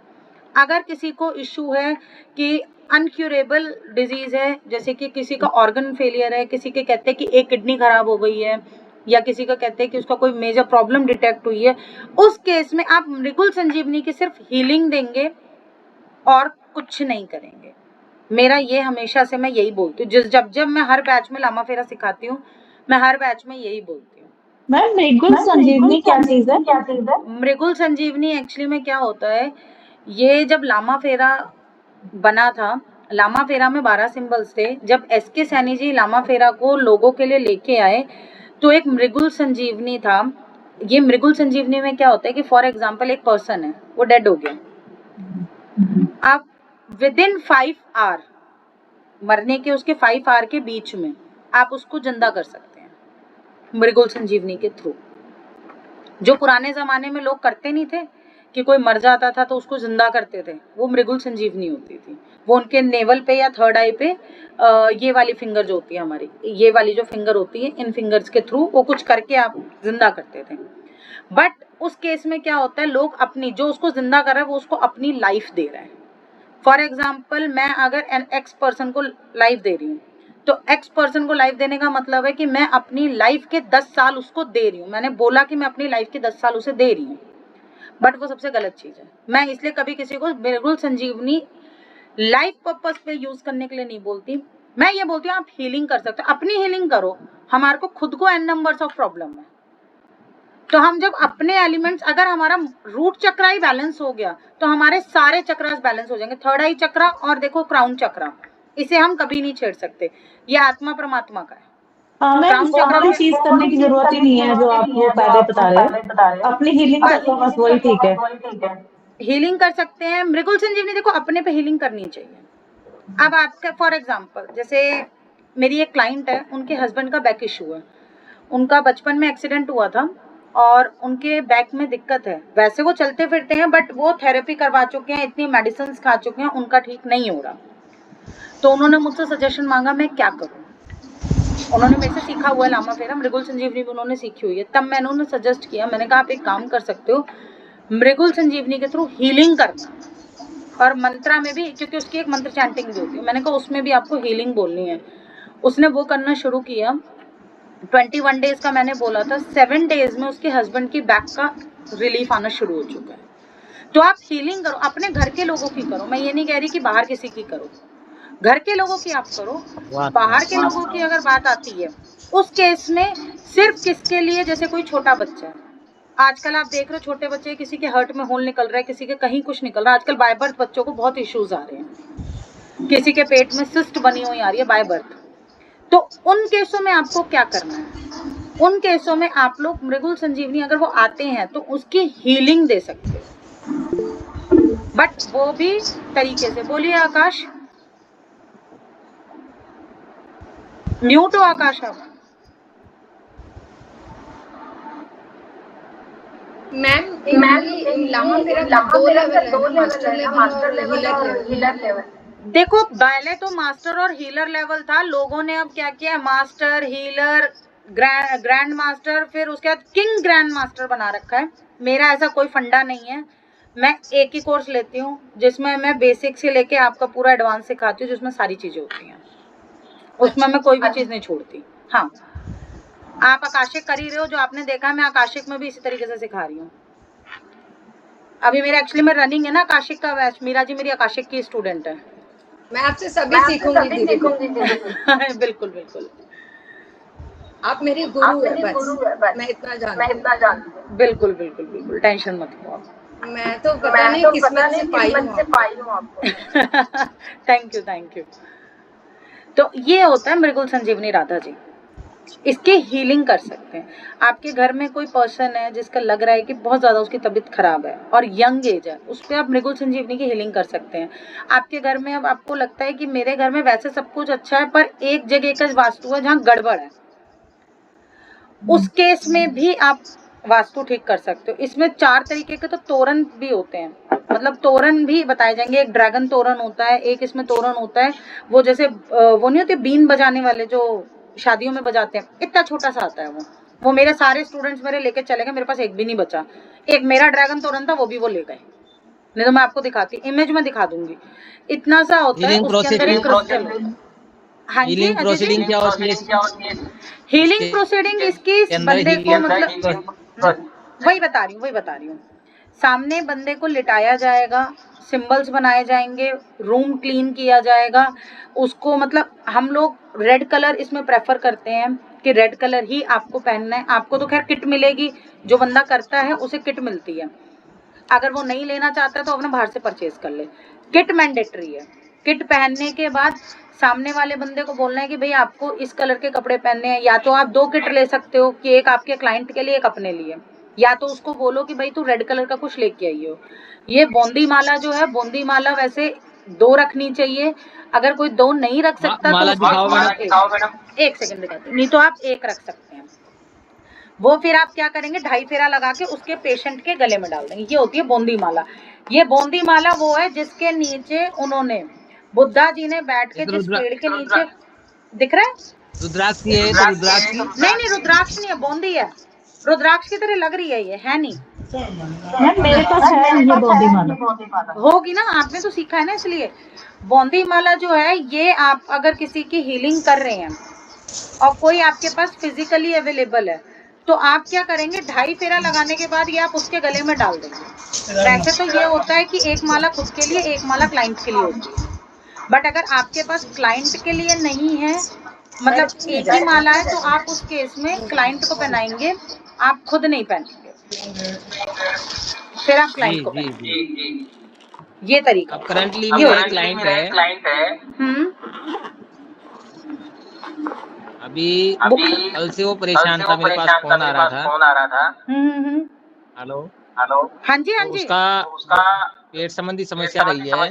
A: अगर किसी को इशू है कि अनक्यूरेबल डिजीज है, जैसे कि किसी का ऑर्गन फेलियर है, किसी के कहते हैं कि एक किडनी खराब हो गई है, या किसी का कहते हैं कि उसका कोई मेजर प्रॉब्लम डिटेक्ट हुई है, उस केस में आप मृगुल संजीवनी की सिर्फ हीलिंग देंगे और कुछ नहीं करेंगे। मेरा ये हमेशा से मैं यही बोलती हूँ, जब मैं हर बैच में लामा फेरा सिखाती हूँ, मैं हर बैच में यही बोलती हूँ।
B: मैम मृगुल संजीवनी क्या चीज है?
A: मृगुल संजीवनी एक्चुअली में क्या होता है, ये जब लामा फेरा बना था, लामा फेरा में 12 सिंबल्स थे। जब एसके सैनी जी लामा फेरा को लोगों के लिए लेके आए तो एक मृगुल संजीवनी था। ये मृगुल संजीवनी में क्या होता है कि फॉर एग्जांपल एक पर्सन है, वो डेड हो गया, आप विद इन 5 आवर, मरने के उसके 5 आवर के बीच में आप उसको जिंदा कर सकते हैं मृगुल संजीवनी के थ्रू। जो पुराने जमाने में लोग करते नहीं थे कि कोई मर जाता था तो उसको जिंदा करते थे, वो मृगुल संजीवनी होती थी। वो उनके नेवल पे या थर्ड आई पे ये वाली फिंगर जो होती है हमारी, ये वाली जो फिंगर होती है, इन फिंगर्स के थ्रू वो कुछ करके आप जिंदा करते थे। बट उस केस में क्या होता है, लोग अपनी, जो उसको जिंदा कर रहा है वो उसको अपनी लाइफ दे रहा है। फॉर एग्जाम्पल मैं अगर एन एक्स पर्सन को लाइफ दे रही हूँ, तो एक्स पर्सन को लाइफ देने का मतलब है कि मैं अपनी लाइफ के 10 साल उसको दे रही हूँ। मैंने बोला कि मैं अपनी लाइफ के 10 साल उसे दे रही हूँ, बट वो सबसे गलत चीज है। मैं इसलिए कभी किसी को मृगुल संजीवनी लाइफ पर्पस पे यूज करने के लिए नहीं बोलती। मैं ये बोलती हूँ आप हीलिंग कर सकते हो, अपनी हीलिंग करो। हमारे को खुद को एन नंबर्स ऑफ प्रॉब्लम है, तो हम जब अपने एलिमेंट्स, अगर हमारा रूट चक्रा ही बैलेंस हो गया तो हमारे सारे चक्रास बैलेंस हो जाएंगे। थर्ड आई चक्रा और देखो क्राउन चक्रा, इसे हम कभी नहीं छेड़ सकते, ये आत्मा परमात्मा का है।
B: हाँ मैम, कोई चीज करने की जरूरत ही नहीं है जो आप वो पहले बता रहे हैं, अपनी हीलिंग करते हो बस वही ठीक है।
A: हीलिंग कर सकते हैं। मृगुल संजीवनी देखो अपने पे हीलिंग करनी चाहिए। अब आपका फॉर एग्जांपल, जैसे मेरी एक क्लाइंट है, उनके हस्बैंड का बैक इशू है, उनका बचपन में एक्सीडेंट हुआ था और उनके बैक में दिक्कत है। वैसे वो चलते फिरते हैं बट वो थेरेपी करवा चुके हैं, इतनी मेडिसिन खा चुके हैं, उनका ठीक नहीं हो रहा। तो उन्होंने मुझसे सजेशन मांगा मैं क्या करूं। उन्होंने मेरे से सीखा हुआ है लामा फेरा, मृगुल संजीवनी भी उन्होंने सीखी हुई है। तब मैंने उन्हें सजेस्ट किया, मैंने कहा आप एक काम कर सकते हो, मृगुल संजीवनी के थ्रू हीलिंग करना, और मंत्रा में भी, क्योंकि उसकी एक मंत्र चैंटिंग भी होती है, मैंने कहा उसमें भी आपको हीलिंग बोलनी है। उसने वो करना शुरू किया। 21 डेज का मैंने बोला था, 7 डेज में उसके हस्बैंड की बैक का रिलीफ आना शुरू हो चुका है। तो आप हीलिंग करो, अपने घर के लोगों की करो। मैं ये नहीं कह रही कि बाहर किसी की करो, घर के लोगों की आप करो। बाहर के लोगों की अगर बात आती है, उस केस में सिर्फ किसके लिए, जैसे कोई छोटा बच्चा है, आजकल आप देख रहे हो छोटे बच्चे, किसी के हर्ट में होल निकल रहा है, किसी के कहीं कुछ निकल रहा है। आजकल बाय बर्थ बच्चों को बहुत इश्यूज आ रहे हैं, किसी के पेट में सिस्ट बनी हुई आ रही है बाय बर्थ। तो उन केसों में आपको क्या करना है, उन केसों में आप लोग मृगुल संजीवनी अगर वो आते हैं तो उसकी हीलिंग दे सकते हो, बट वो भी तरीके से। बोलिए आकाश, म्यूट हो आकाश आप।
D: मैम लामा फेरा का 2 लेवल है, मास्टर लेवल और हीलर लेवल।
A: देखो पहले तो मास्टर और हीलर लेवल था, लोगों ने अब क्या किया, मास्टर, हीलर, ग्रैंड मास्टर, फिर उसके बाद किंग ग्रैंड मास्टर बना रखा है। मेरा ऐसा कोई फंडा नहीं है, मैं एक ही कोर्स लेती हूँ जिसमें मैं बेसिक से लेके आपका पूरा एडवांस सिखाती हूँ, जिसमें सारी चीजें होती हैं, उसमें मैं कोई भी चीज नहीं छोड़ती। हाँ, आप आकाशिक कर ही रहे हो, जो आपने देखा है मैं आकाशिक में भी इसी तरीके से सिखा रही हूँ। अभी मेरा एक्चुअली में रनिंग है ना आकाशिक का बैच, मीरा जी मेरी आकाशिक की स्टूडेंट है।
D: मैं आपसे सभी सीखूंगी
A: बिल्कुल बिल्कुल,
D: आप मेरी गुरु है बस, मैं इतना जानती हूँ।
A: बिल्कुल बिल्कुल बिल्कुल, टेंशन मत लो आप।
D: मैं तो पता नहीं किस्मत से पाई हूँ आपको।
A: Thank you. तो ये होता है मृगुल संजीवनी राधा जी, इसकी हीलिंग कर सकते हैं। आपके घर में कोई पर्सन है जिसका लग रहा है कि बहुत ज़्यादा उसकी तबीयत खराब है और यंग एज है, उस पर आप मृगुल संजीवनी की हीलिंग कर सकते हैं। आपके घर में अब आपको लगता है कि मेरे घर में वैसे सब कुछ अच्छा है पर एक जगह का वास्तु है जहाँ गड़बड़ है, उस केस में भी आप वास्तु ठीक कर सकते हो। इसमें 4 तरीके के तो तोरण भी होते हैं, मतलब तोरण भी बताए जाएंगे। एक ड्रैगन तोरण होता है, एक इसमें तोरण होता है वो जैसे वो नहीं होते बीन बजाने वाले जो शादियों में बजाते हैं, इतना छोटा सा आता है वो मेरे सारे स्टूडेंट्स मेरे लेके चले गए, मेरे पास एक भी नहीं बचा। एक मेरा ड्रैगन तोरण था, वो भी वो ले गए, नहीं तो मैं आपको दिखाती, इमेज में दिखा दूंगी। इतना सा होता है, उसके अंदर एक क्रिस्टल। हाँ जी, हीलिंग प्रोसीडिंग क्या होती है? हीलिंग प्रोसीडिंग इसकी बंदे को, मतलब वही बता रही हूँ। सामने बंदे को लिटाया जाएगा, सिंबल्स बनाए जाएंगे, रूम क्लीन किया जाएगा उसको। मतलब हम लोग रेड कलर इसमें प्रेफर करते हैं कि रेड कलर ही आपको पहनना है। आपको तो खैर किट मिलेगी, जो बंदा करता है उसे किट मिलती है। अगर वो नहीं लेना चाहता है तो अपने बाहर से परचेज कर ले, किट मैंडेटरी है। किट पहनने के बाद सामने वाले बंदे को बोलना है कि भाई आपको इस कलर के कपड़े पहनने हैं। या तो आप 2 किट ले सकते हो कि एक आपके क्लाइंट के लिए, एक अपने लिए, या तो उसको बोलो कि भाई तू रेड कलर का कुछ लेके आई हो। ये बोंदी माला जो है, बोंदी माला वैसे 2 रखनी चाहिए। अगर कोई 2 नहीं रख सकता तो एक सेकंड दिखाते, नहीं तो आप 1 रख सकते हैं। वो फिर आप क्या करेंगे, 2.5 फेरा लगा के उसके पेशेंट के गले में डाल देंगे। ये होती है बोंदी माला। ये बोंदी माला वो है जिसके नीचे उन्होंने, बुद्धा जी ने बैठ के जिस पेड़ के नीचे, दिख रहा है
C: रुद्राक्ष है, तो रुद्राक्ष
A: नहीं, रुद्राक्ष नहीं है, बोंदी है। रुद्राक्ष की तरह लग रही है, ये है नहीं,
B: मैम मेरे पास है ये बॉडी माला।
A: होगी ना, आपने तो सीखा है ना, इसलिए बॉन्दी माला जो है ये आप अगर किसी की हीलिंग कर रहे हैं और कोई आपके पास फिजिकली अवेलेबल है तो आप क्या करेंगे, 2.5 फेरा लगाने के बाद ये आप उसके गले में डाल देंगे। वैसे तो ये होता है कि एक माला खुद के लिए, एक माला क्लाइंट के लिए होती है, बट अगर आपके पास क्लाइंट के लिए नहीं है, मतलब एक ही माला है, तो आप उस केस में क्लाइंट को पहनाएंगे, आप खुद नहीं पहनेंगे, फिर आप क्लाइंट को पहनाएंगे। ये तरीका।
C: अब करंटली मेरा एक क्लाइंट है, अभी कल से वो परेशान था, मेरे पास फोन आ रहा था। हेलो,
A: हाँ जी, हाँ जी।
C: उसका पेट संबंधी समस्या रही है।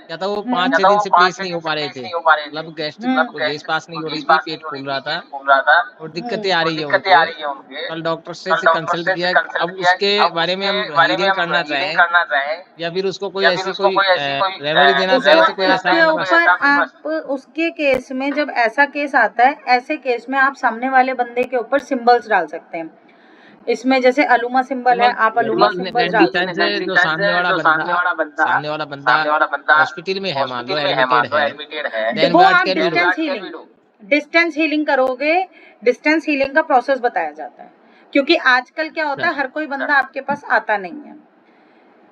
C: क्या था, वो 5-6 दिन से पेश नहीं हो पा रहे थे, मतलब गैस पास नहीं हो रही थी, पेट फूल रहा था और दिक्कतें आ रही है उनके। कल डॉक्टर से कंसल्ट किया। अब उसके बारे में हम हीलिंग करना चाहें या फिर उसको कोई ऐसी कोई रेमेडी देना चाहे तो कोई ऐसा
A: उसके ऊपर आप उसके केस में, जब ऐसा केस आता है, ऐसे केस में आप सामने वाले बंदे के ऊपर सिंबल्स डाल सकते हैं। इसमें जैसे अलुमा सिंबल है, आप अलुमा सिंबल डाल सकते हैं।
C: जो सामने वाला बंदा हॉस्पिटल में है, मान लो एडमिटेड है,
A: वो आप डिस्टेंस हीलिंग करोगे। डिस्टेंस हीलिंग का प्रोसेस बताया जाता है, क्योंकि आजकल क्या होता है, हर कोई बंदा आपके पास आता नहीं है।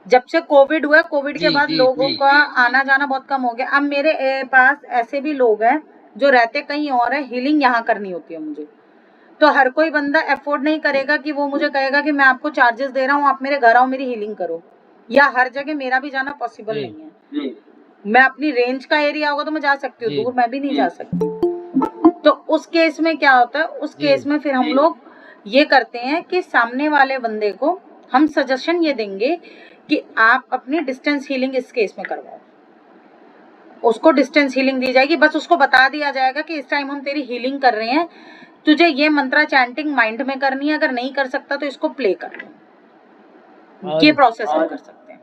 A: जब से कोविड हुआ, कोविड के बाद लोगों का आना जाना बहुत कम हो गया। अब मेरे पास ऐसे भी लोग हैं जो रहते कहीं और है, हीलिंग यहाँ करनी होती है मुझे, तो हर कोई बंदा अफोर्ड नहीं करेगा कि वो मुझे कहेगा कि मैं आपको चार्जेस दे रहा हूँ, आप मेरे घर आओ, मेरी हीलिंग करो, या हर जगह मेरा भी जाना पॉसिबल नहीं है। मैं अपनी रेंज का एरिया होगा तो मैं जा सकती हूँ, दूर मैं भी नहीं जा सकती। तो उस केस में क्या होता है, उस केस में फिर हम लोग ये करते हैं कि सामने वाले बंदे को हम सजेशन ये देंगे कि आप अपनी डिस्टेंस हीलिंग इस केस में करवाओ। उसको डिस्टेंस हीलिंग दी जाएगी, बस उसको बता दिया जाएगा कि इस टाइम हम तेरी हीलिंग कर रहे हैं, तुझे ये मंत्रा चैंटिंग माइंड में करनी है, अगर नहीं कर सकता तो इसको प्ले कर लो। ये प्रोसेस हम कर सकते हैं।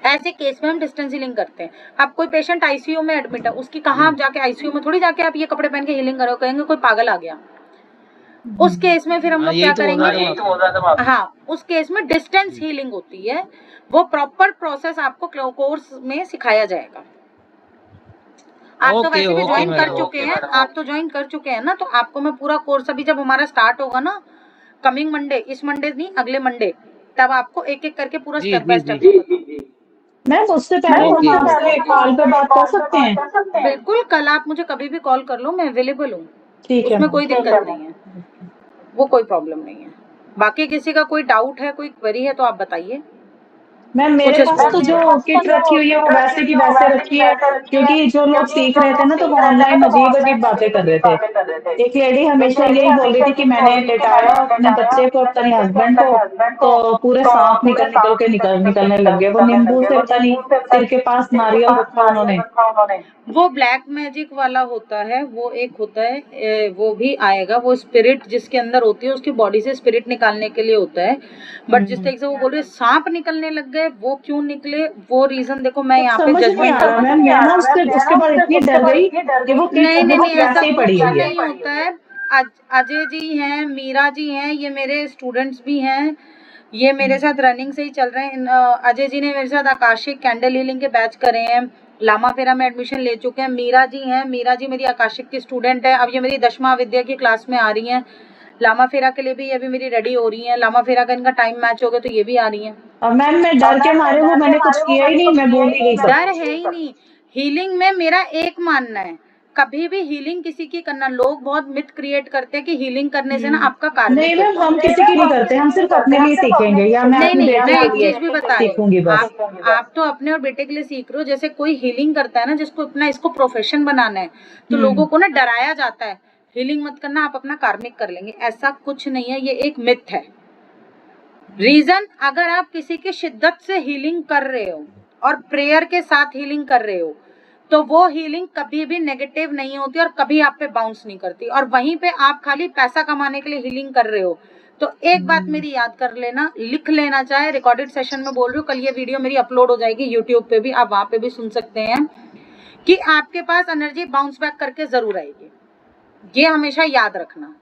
A: ऐसे केस में हम डिस्टेंस हीलिंग करते हैं। अब कोई पेशेंट आईसीयू में एडमिट है, उसकी कहाँ आप जाके आईसीयू में थोड़ी जाके आप ये कपड़े पहन के हीलिंग करो, कहेंगे कोई पागल आ गया। उस केस में फिर हम लोग क्या करेंगे, हाँ, उस केस में डिस्टेंस हीलिंग होती है। वो प्रॉपर प्रोसेस आपको कोर्स में सिखाया जाएगा। आप तो वैसे भी ज्वाइन कर चुके हैं, आप तो ज्वाइन कर चुके हैं ना, तो आपको मैं पूरा कोर्स, अभी जब हमारा स्टार्ट होगा ना कमिंग मंडे, इस मंडे नहीं अगले मंडे, तब आपको एक एक करके पूरा स्टेप बाय स्टेप।
B: मैम उससे पहले हम आपसे कॉल पे बात कर सकते हैं?
A: बिल्कुल, कल आप मुझे कभी भी कॉल कर लो, मैं अवेलेबल हूँ, उसमें कोई दिक्कत नहीं है, वो कोई प्रॉब्लम नहीं है। बाकी किसी का कोई डाउट है, कोई क्वेरी है तो आप बताइए।
B: मैम मेरे पास तो जो किट रखी हुई है वो वैसे की वैसे रखी है, क्योंकि जो लोग सीख रहे थे ना तो वो ऑनलाइन अजीब अजीब बातें कर रहे थे। एक लेडी हमेशा यही बोल रही थी कि मैंने लेटाया अपने बच्चे को, अपने हस्बैंड को, तो पूरे सांप निकलने लग गए। वो नींबू से पता नहीं सिर के पास नारियल रखा उन्होंने।
A: वो ब्लैक मैजिक वाला होता है, वो एक होता है, वो भी आएगा। वो स्पिरिट जिसके अंदर होती है, उसकी बॉडी से स्पिरिट निकालने के लिए होता है। बट जिस तरीके से वो बोल रहे सांप निकलने लग गए, वो क्यों निकले, वो रीजन देखो मैं यहाँ पे जजमेंट कर रहा हूँ।
B: उसके बाद इतनी डर गई कि वो
A: नहीं ऐसा कुछ नहीं होता है। अजय जी हैं, मीरा जी हैं, ये मेरे स्टूडेंट्स भी हैं, ये मेरे साथ रनिंग से ही चल रहे हैं। अजय जी ने मेरे साथ आकाशिक कैंडल हीलिंग के बैच करे हैं, लामा फेरा में एडमिशन ले चुके हैं। मीरा जी हैं, मीरा जी मेरी आकाशिक की स्टूडेंट है, अब ये मेरी 10वीं विद्या की क्लास में आ रही हैं। लामा फेरा के लिए भी अभी मेरी रेडी हो रही हैं, लामा फेरा का इनका टाइम मैच हो गया तो ये भी आ रही हैं।
B: मैम मैं डर के मारे हूँ, मैंने कुछ किया ही नहीं, मैं बोल ही नहीं सकती।
A: डर है ही नहीं। हीलिंग में मेरा एक मानना है, कभी भी हीलिंग किसी की करना, लोग बहुत मिथ क्रिएट करते हैं कि हीलिंग करने से ना आपका कार्य
B: नहीं मैम, हम किसी की नहीं करते, हम सिर्फ अपने लिए सीखेंगे, या मैं अपने बेटे के लिए सीखूंगी बस।
A: आप तो अपने और बेटे के लिए सीख रहे हो। जैसे कोई हीलिंग करता है ना, जिसको अपना इसको प्रोफेशन बनाना है, तो लोगों को ना डराया जाता है, हीलिंग मत करना, आप अपना कार्मिक कर लेंगे। ऐसा कुछ नहीं है, ये एक मिथ है। रीजन, अगर आप किसी की शिद्दत से हीलिंग कर रहे हो और प्रेयर के साथ हीलिंग कर रहे हो, तो वो हीलिंग कभी भी नेगेटिव नहीं होती और कभी आप पे बाउंस नहीं करती। और वहीं पे आप खाली पैसा कमाने के लिए हीलिंग कर रहे हो, तो एक बात मेरी याद कर लेना, लिख लेना, चाहे रिकॉर्डेड सेशन में बोल रही हूँ, कल ये वीडियो मेरी अपलोड हो जाएगी यूट्यूब पे भी, आप वहां पे भी सुन सकते हैं, कि आपके पास एनर्जी बाउंस बैक करके जरूर आएगी। ये हमेशा याद रखना।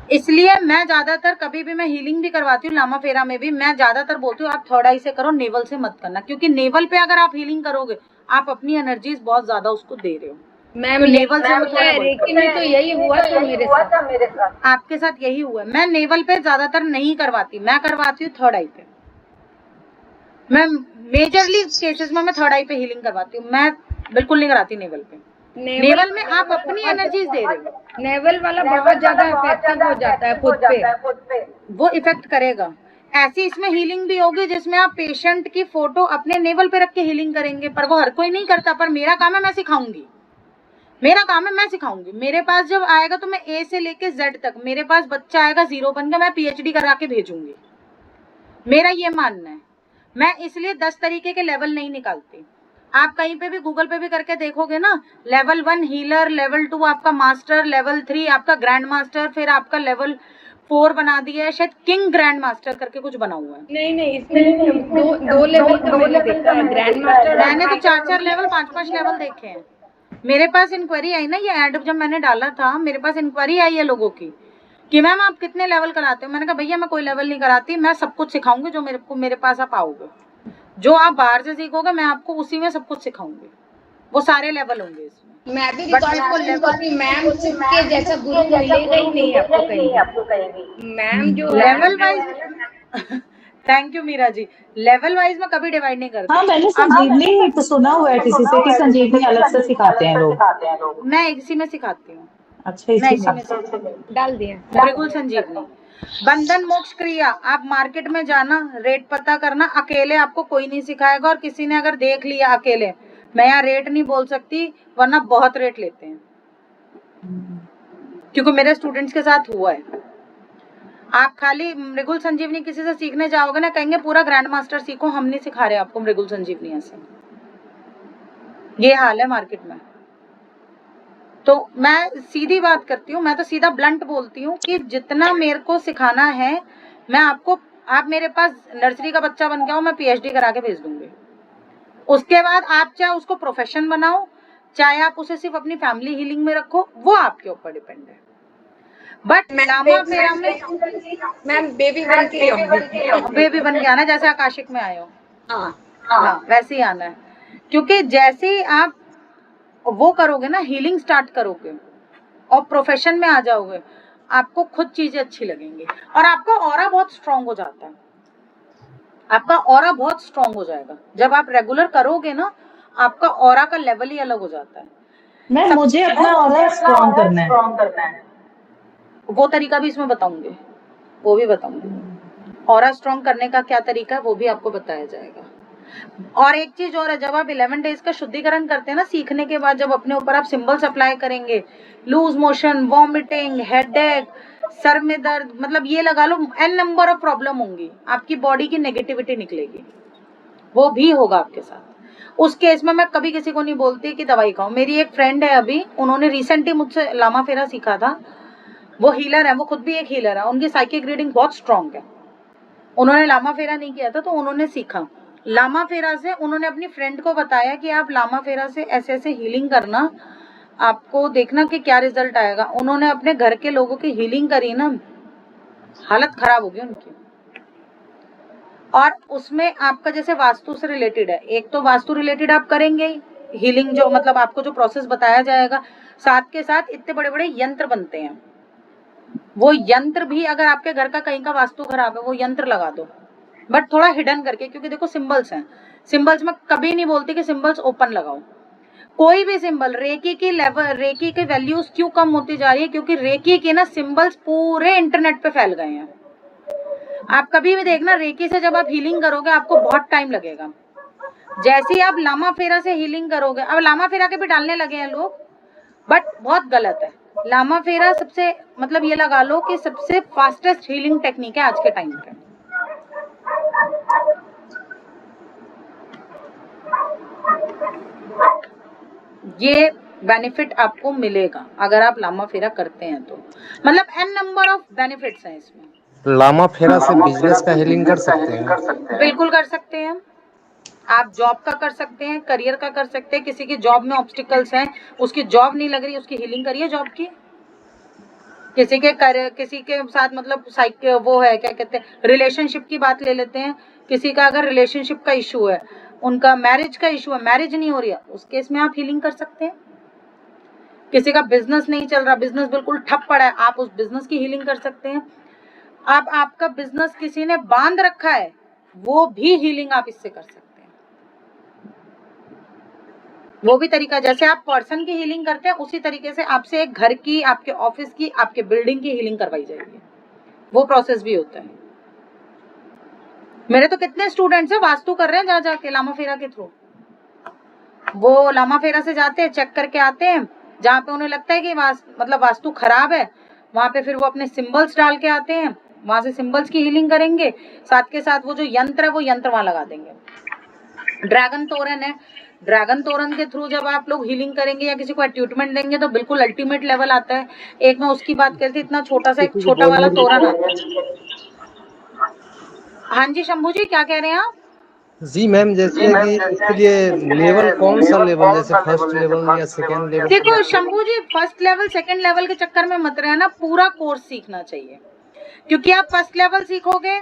A: इसलिए मैं ज्यादातर कभी भी मैं हीलिंग भी करवाती हूँ, लामा फेरा में भी मैं ज्यादातर बोलती हूँ आप थर्ड आई से करो, नेवल से मत करना, क्योंकि नेवल पे अगर आप हीलिंग करोगे आप अपनी एनर्जीज बहुत ज्यादा उसको दे रहे हो।
D: मैम
A: तो नेवल से
D: होता है, रेकी में तो यही हुआ था मेरे साथ।
A: आपके साथ यही हुआ। मैं नेवल पे ज्यादातर नहीं करवाती, मैं करवाती हूँ थर्ड आई पे। मैं मेजरली केसेस में मैं थर्ड आई पे हीलिंग करवाती हूँ, मैं बिल्कुल नहीं कराती नेवल पे। नेवल में आप अपनी एनर्जीज दे रहे हो।
D: नेवल वाला बहुत ज्यादा इफेक्टिव हो जाता है खुद पे,
A: वो इफेक्ट करेगा। ऐसी इसमें हीलिंग भी होगी जिसमें आप पेशेंट की फोटो अपने नेवल पे रख के हीलिंग करेंगे, पर वो हर कोई नहीं करता। पर मेरा काम है, मैं सिखाऊंगी, मेरा काम है, मैं सिखाऊंगी। मेरे पास जब आएगा तो मैं ए से लेके जेड तक, मेरे पास बच्चा आएगा 0 बन के, मैं PhD करा के भेजूंगी। मेरा ये मानना है। मैं इसलिए 10 तरीके के लेवल नहीं निकालती। आप कहीं पे भी गूगल पे भी करके देखोगे ना, लेवल 1 हीलर, लेवल 2 आपका मास्टर, लेवल 3 आपका ग्रैंड मास्टर, फिर आपका लेवल 4 बना दिया है, शायद किंग ग्रैंड मास्टर करके कुछ बना हुआ है।
D: नहीं इसमें दो लेवल का मैंने देखा है, ग्रैंड मास्टर।
A: मैंने तो 4 लेवल 5 लेवल देखे हैं। मेरे पास इंक्वायरी आई ना, ये ऐड जब मैंने डाला था मेरे पास इंक्वायरी आई है लोगों की कि मैम आप कितने लेवल कराते हो। मैंने कहा भैया मैं कोई लेवल नहीं कराती, मैं सब कुछ सिखाऊंगी जो मेरे पास आप आओगे, जो आप बाहर से सीखोगे मैं आपको उसी में सब कुछ सिखाऊंगी। वो सारे लेवल होंगे इसमें।
D: मैं भी मैम के जैसा गुरु मिलेगा ही नहीं आपको कहीं भी। मैम जो
A: level wise thank you Meera ji, level wise में कभी डिवाइड नहीं करती।
B: हाँ, मैंने संजीवनी तो सुना हुआ है किसी से कि संजीवनी अलग से सिखाते हैं लोग।
A: मैं इसी में सिखाती हूँ।
B: अच्छा,
A: इसी में
D: डाल दिए
A: मृगुल संजीवनी। बंधन मोक्ष क्रिया, आप मार्केट में जाना, रेट पता करना, अकेले आपको कोई नहीं सिखाएगा। और किसी ने अगर देख लिया अकेले, मैं यहाँ रेट नहीं बोल सकती वरना बहुत रेट लेते हैं, क्योंकि मेरे स्टूडेंट्स के साथ हुआ है। आप खाली मृगुल संजीवनी किसी से सीखने जाओगे ना, कहेंगे पूरा ग्रैंड मास्टर सीखो, हम नहीं सिखा रहे आपको मृगुल संजीवनी ऐसे। ये हाल है मार्केट में। तो मैं सीधी बात करती हूँ, मैं तो सीधा ब्लंट बोलती हूँ कि जितना मेरे को सिखाना है मैं आपको, आप मेरे पास नर्सरी का बच्चा बन गया हो, मैं PhD करा के भेज दूंगी। उसके बाद आप चाहे उसको प्रोफेशन बनाओ, चाहे आप उसे सिर्फ अपनी फैमिली हीलिंग में रखो, वो आपके ऊपर डिपेंड है। बट लामा फेरा में
D: मैम बेबी बन
A: के आना, जैसे आकाशिक में आए हो।
D: हाँ
A: वैसे ही आना है, क्योंकि जैसे ही आप वो करोगे ना, हीलिंग स्टार्ट करोगे और प्रोफेशन में आ जाओगे, आपको खुद चीजें अच्छी लगेंगी और आपका ऑरा बहुत स्ट्रांग हो जाता है। आपका ऑरा बहुत स्ट्रांग हो जाएगा जब आप रेगुलर करोगे ना, आपका ऑरा का लेवल ही अलग हो जाता है।
B: मुझे अपना ऑरा स्ट्रांग करना है।
A: वो तरीका भी इसमें बताऊंगी, वो भी बताऊंगी। ऑरा स्ट्रांग करने का क्या तरीका है वो भी आपको बताया जाएगा। और एक चीज और है, जब आप 11 डेज का शुद्धिकरण करते हैं ना, सीखने के बाद जब अपने ऊपर आप सिंबल्स अप्लाई करेंगे, लूज मोशन, वॉमिटिंग, हेडेक, सर में दर्द, मतलब ये लगा लो n नंबर ऑफ प्रॉब्लम होंगी, आपकी बॉडी की नेगेटिविटी निकलेगी, वो भी होगा आपके साथ। उस केस में मैं कभी किसी को नहीं बोलती कि दवाई खाओ। मेरी एक फ्रेंड है अभी, उन्होंने रिसेंटली मुझसे लामा फेरा सीखा था, वो हीलर है, वो खुद भी एक हीलर है, उनकी साइकिक रीडिंग बहुत स्ट्रांग है। उन्होंने लामा फेरा नहीं किया था तो उन्होंने सीखा लामा फेरा से। उन्होंने अपनी फ्रेंड को बताया कि आप लामा फेरा से ऐसे ऐसे हीलिंग करना, आपको देखना कि क्या रिजल्ट आएगा। उन्होंने अपने घर के लोगों की हीलिंग करी ना, हालत खराब हो गई उनकी। और उसमें आपका जैसे वास्तु से रिलेटेड है, एक तो वास्तु रिलेटेड आप करेंगे हीलिंग, जो मतलब आपको जो प्रोसेस बताया जाएगा, साथ के साथ इतने बड़े बड़े यंत्र बनते हैं, वो यंत्र भी अगर आपके घर का कहीं का वास्तु खराब है, वो यंत्र लगा दो, बट थोड़ा हिडन करके, क्योंकि देखो सिंबल्स हैं, सिंबल्स में कभी नहीं बोलती कि सिंबल्स ओपन लगाओ। कोई भी सिंबल, रेकी की लेवल, रेकी की वैल्यूज क्यों कम होती जा रही है, क्योंकि रेकी के ना सिंबल्स पूरे इंटरनेट पे फैल गए हैं। आप कभी भी देखना, रेकी से जब आप हीलिंग करोगे आपको बहुत टाइम लगेगा। जैसे ही आप लामा फेरा से हीलिंग करोगे, अब लामा फेरा के भी डालने लगे हैं लोग, बट बहुत गलत है। लामा फेरा सबसे, मतलब ये लगा लो कि सबसे फास्टेस्ट हीलिंग टेक्निक है आज के टाइम पे। ये बेनिफिट आपको मिलेगा अगर आप लामा फेरा करते हैं तो, मतलब n नंबर ऑफ बेनिफिट्स हैं इसमें।
E: लामा फेरा से बिजनेस का हीलिंग कर सकते हैं?
A: बिल्कुल कर सकते हैं। आप जॉब का कर सकते हैं, करियर का कर सकते हैं। किसी की जॉब में ऑब्स्टिकल्स हैं, उसकी जॉब नहीं लग रही, उसकी हीलिंग करिए जॉब की। किसी के साथ मतलब वो है क्या कहते हैं, रिलेशनशिप की बात ले लेते हैं। किसी का अगर रिलेशनशिप का इशू है, उनका मैरिज का इशू है, मैरिज नहीं हो रही है, उस केस में आप हीलिंग कर सकते हैं। किसी का बिजनेस नहीं चल रहा, बिजनेस बिल्कुल ठप पड़ा है, आप उस बिजनेस की हीलिंग कर सकते हैं। आप आपका बिजनेस किसी ने बांध रखा है, वो भी हीलिंग आप इससे कर सकते हैं। वो भी तरीका, जैसे आप पर्सन की हीलिंग करते हैं, उसी तरीके से आपसे एक घर की, आपके ऑफिस की, आपके बिल्डिंग की हीलिंग करवाई जाएगी। वो प्रोसेस भी होता है। मेरे तो कितने स्टूडेंट्स हैं वास्तु कर रहे हैं जा जाके लामा फेरा के थ्रू। वो लामा फेरा से जाते हैं, चेक करके आते हैं, जहाँ पे उन्हें लगता है कि मतलब वास्तु खराब है, वहां पे फिर वो अपने सिंबल्स डाल के आते हैं, वहां से सिंबल्स की हीलिंग करेंगे, साथ के साथ वो जो यंत्र है वो यंत्र वहां लगा देंगे। ड्रैगन तोरण है, ड्रैगन तोरण के थ्रू जब आप लोग हीलिंग करेंगे या किसी को अट्यूटमेंट देंगे तो बिल्कुल अल्टीमेट लेवल आता है। एक मैं उसकी बात करती, इतना छोटा सा एक छोटा वाला तोरण आता है। हाँ जी शंभू जी, क्या कह रहे हैं आप?
E: जी मैम, जैसे कि इसके लिए लेवल कौन सा लेवल, जैसे फर्स्ट लेवल या सेकेंड लेवल?
A: देखो शंभू जी, फर्स्ट लेवल सेकंड लेवल के चक्कर में मत रहना, पूरा कोर्स सीखना चाहिए। क्योंकि आप फर्स्ट लेवल सीखोगे,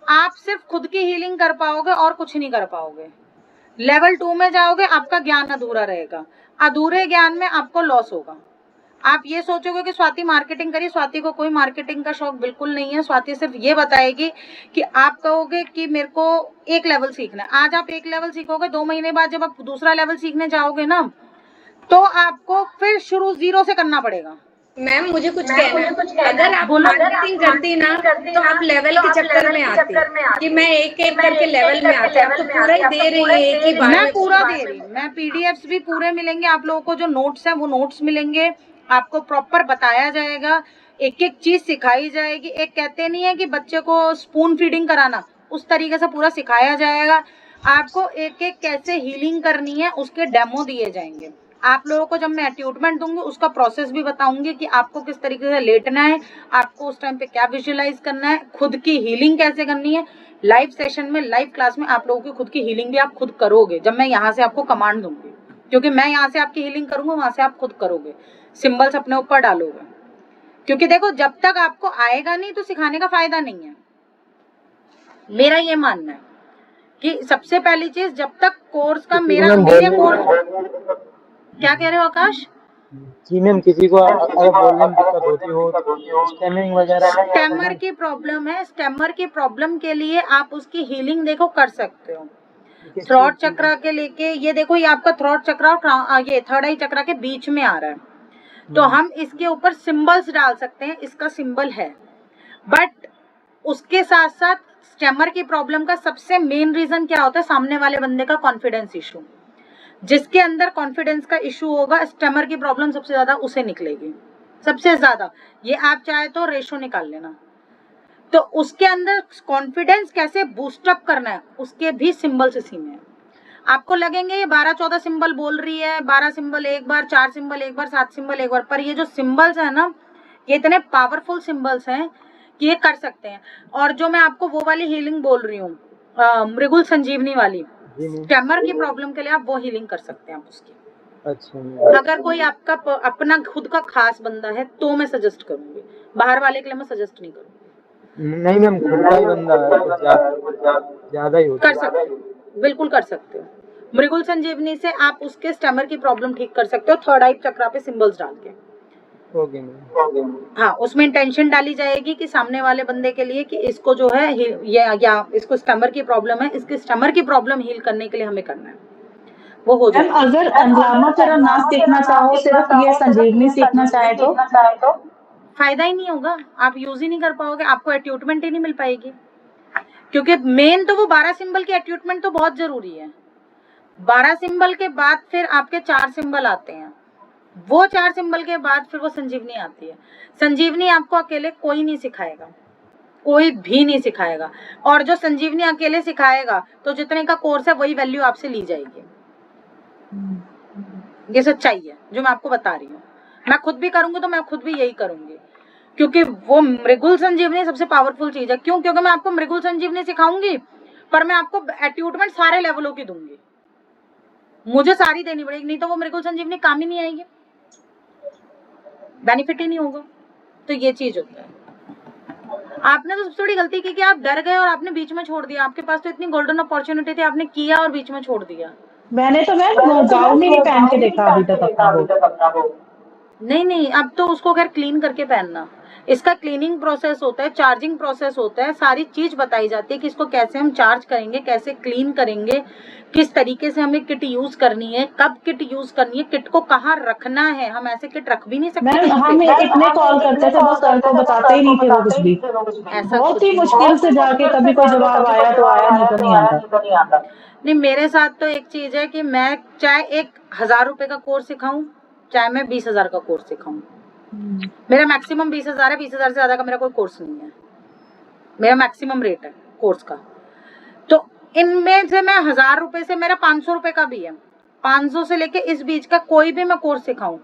A: आप सिर्फ खुद की हीलिंग कर पाओगे और कुछ नहीं कर पाओगे। लेवल 2 में जाओगे, आपका ज्ञान अधूरा रहेगा, अधूरे ज्ञान में आपको लॉस होगा। आप ये सोचोगे कि स्वाति मार्केटिंग करिए, स्वाति को कोई मार्केटिंग का शौक बिल्कुल नहीं है। स्वाति सिर्फ ये बताएगी कि आप कहोगे कि मेरे को एक लेवल सीखना है, आज आप एक लेवल सीखोगे, 2 महीने बाद जब आप दूसरा लेवल सीखने जाओगे ना, तो आपको फिर शुरू 0 से करना पड़ेगा।
D: मैम मुझे कुछ कहना है, अगर आप मार्केटिंग करती ना तो आप लेवल के चक्कर में आते कि मैं एक एक करके लेवल में आते, आप तो पूरा ही दे रही है एक ही बार
A: मैं पूरा दे रही हूँ, मैं पीडीएफ्स भी पूरे मिलेंगे आप लोगों को, जो नोट्स हैं वो नोट्स मिलेंगे, आपको प्रॉपर बताया जाएगा, एक एक चीज सिखाई जाएगी। एक कहते नहीं है कि बच्चे को स्पून फीडिंग कराना, उस तरीके से पूरा सिखाया जाएगा। आपको एक एक कैसे हीलिंग करनी है उसके डेमो दिए जाएंगे। आप लोगों को जब मैं अट्यूटमेंट दूंगी उसका प्रोसेस भी बताऊंगी कि आपको किस तरीके से लेटना है, आपको उस टाइम पे क्या विजुअलाइज करना है, खुद की हीलिंग कैसे करनी है। लाइव सेशन में, लाइव क्लास में आप लोगों की खुद की हीलिंग भी आप खुद करोगे, जब मैं यहाँ से आपको कमांड दूंगी, क्योंकि मैं यहाँ से आपकी हीलिंग करूंगा, वहां से आप खुद करोगे, सिंबल्स अपने ऊपर डालोगे। क्योंकि देखो, जब तक आपको आएगा नहीं तो सिखाने का फायदा नहीं है। मेरा ये मानना है कि सबसे पहली चीज, जब तक कोर्स का मेरे कोर्स, क्या कह रहे हो आकाश?
F: जी मैम, किसी को अगर बोलने में दिक्कत होती हो, स्टैमरिंग वगैरह,
A: स्टैमर की प्रॉब्लम है, स्टैमर की प्रॉब्लम के लिए आप उसकी हीलिंग देखो कर सकते हो। थ्रोट चक्र के लेके, ये देखो ये आपका थ्रोट चक्र और ये थर्ड आई चक्र के बीच में आ रहा है, तो हम इसके ऊपर सिंबल्स डाल सकते हैं, इसका सिंबल है। बट उसके साथ साथ स्टैमर की प्रॉब्लम का सबसे मेन रीजन क्या होता है? सामने वाले बंदे का कॉन्फिडेंस इशू। जिसके अंदर कॉन्फिडेंस का इशू होगा, स्टैमर की प्रॉब्लम सबसे ज्यादा उसे निकलेगी, सबसे ज्यादा। ये आप चाहे तो रेशो निकाल लेना। तो उसके अंदर कॉन्फिडेंस कैसे बूस्टअप करना है, उसके भी सिंबल्स इसी में है। आपको लगेंगे ये 12-14 सिंबल बोल रही है, 12 सिंबल एक बार, 4 सिंबल एक बार, 7 सिंबल एक बार, पर ये जो सिंबल्स है ना, ये इतने पावरफुल सिंबल्स हैं कि ये कर सकते हैं। और जो मैं आपको वो वाली हीलिंग बोल रही हूँ, मृगुल संजीवनी वाली, स्टैमर की प्रॉब्लम के लिए आप वो हीलिंग कर सकते हैं आप उसकी।
F: अच्छा,
A: अगर कोई आपका अपना खुद का खास बंदा है तो मैं सजेस्ट करूंगी, बाहर वाले के लिए मैं सजेस्ट नहीं करूंगी।
F: नहीं मैम, खुद का ही बंदा है तो ज्यादा ही होता है।
A: कर सकते हो, बिल्कुल कर सकते हो। मृगुल संजीवनी से आप उसके स्टैमर की प्रॉब्लम ठीक कर सकते हो, थर्ड आई चक्र पे सिंबल्स डाल के।
F: Okay ma'am.
A: हाँ, उसमें इंटेंशन डाली जाएगी कि सामने वाले बंदे के लिए कि इसको जो है या इसको स्टमर की प्रॉब्लम है, इसकी स्टमर की प्रॉब्लम हील करने के लिए हमें करना है, वो हो जाए।
B: अगर लामा फेरा ना सीखना चाहो, सिर्फ ये संजीवनी सीखना चाहे तो
A: फायदा ही नहीं होगा, आप यूज ही नहीं कर पाओगे, आपको अट्यूटमेंट ही नहीं मिल पाएगी। क्योंकि मेन तो वो 12 सिंबल की अट्यूटमेंट तो बहुत जरूरी है। 12 सिंबल के बाद फिर आपके 4 सिंबल आते हैं, वो 4 सिंबल के बाद फिर वो संजीवनी आती है। संजीवनी आपको अकेले कोई नहीं सिखाएगा, कोई भी नहीं सिखाएगा। और जो संजीवनी अकेले सिखाएगा तो जितने का कोर्स है वही वैल्यू आपसे ली जाएगी। ये सच्चाई है जो मैं आपको बता रही हूँ। मैं खुद भी करूंगी तो मैं खुद भी यही करूंगी, क्योंकि वो मृगुल संजीवनी सबसे पावरफुल चीज है। क्यों? क्योंकि मैं आपको मृगुल संजीवनी सिखाऊंगी, पर मैं आपको अट्यूटमेंट सारे लेवलों की दूंगी, मुझे सारी देनी पड़ेगी, नहीं तो वो मृगुल संजीवनी काम ही नहीं आएगी, बेनिफिट ही नहीं होगा। तो ये चीज होता है। आपने तो सबसे बड़ी गलती की कि आप डर गए और आपने बीच में छोड़ दिया। आपके पास तो इतनी गोल्डन अपॉर्चुनिटी थी, आपने किया और बीच में छोड़ दिया।
B: मैंने तो मैम गाउन ही नहीं पहन के देखा अभी तक अपना वो।
A: नहीं, अब तो उसको खैर क्लीन करके पहनना। इसका क्लीनिंग प्रोसेस होता है, चार्जिंग प्रोसेस होता है, सारी चीज बताई जाती है कि इसको कैसे हम चार्ज करेंगे, कैसे क्लीन करेंगे, किस तरीके से हमें किट यूज करनी है, कब किट यूज करनी है, किट को कहाँ रखना है। हम ऐसे किट रख भी नहीं सकते
B: मैम
A: कहीं
B: हम
A: पे।
B: इतने कॉल करते थे, वो सर को बताते ही नहीं थे वो कुछ भी।
A: ऐसा
B: बहुत
A: कुछ
B: ही
A: नहीं।
B: मुश्किल से जाके कभी कोई जवाब आया तो आया, नहीं तो नहीं आता।
A: नहीं, मेरे साथ तो एक चीज है कि मैं चाहे 1000 रुपए का कोर्स सिखाऊं, चाहे मैं 20,000 का कोर्स सिखाऊं, मेरा मैक्सिमम 20,000 है। 20,000 से ज्यादा का मेरा कोई कोर्स नहीं है, मेरा मैक्सिमम रेट है कोर्स का। तो इनमें से मैं 1000 रुपए से, मेरा 500 रुपए का भी है, 500 से लेके इस बीच का कोई भी मैं कोर्स सिखाऊं,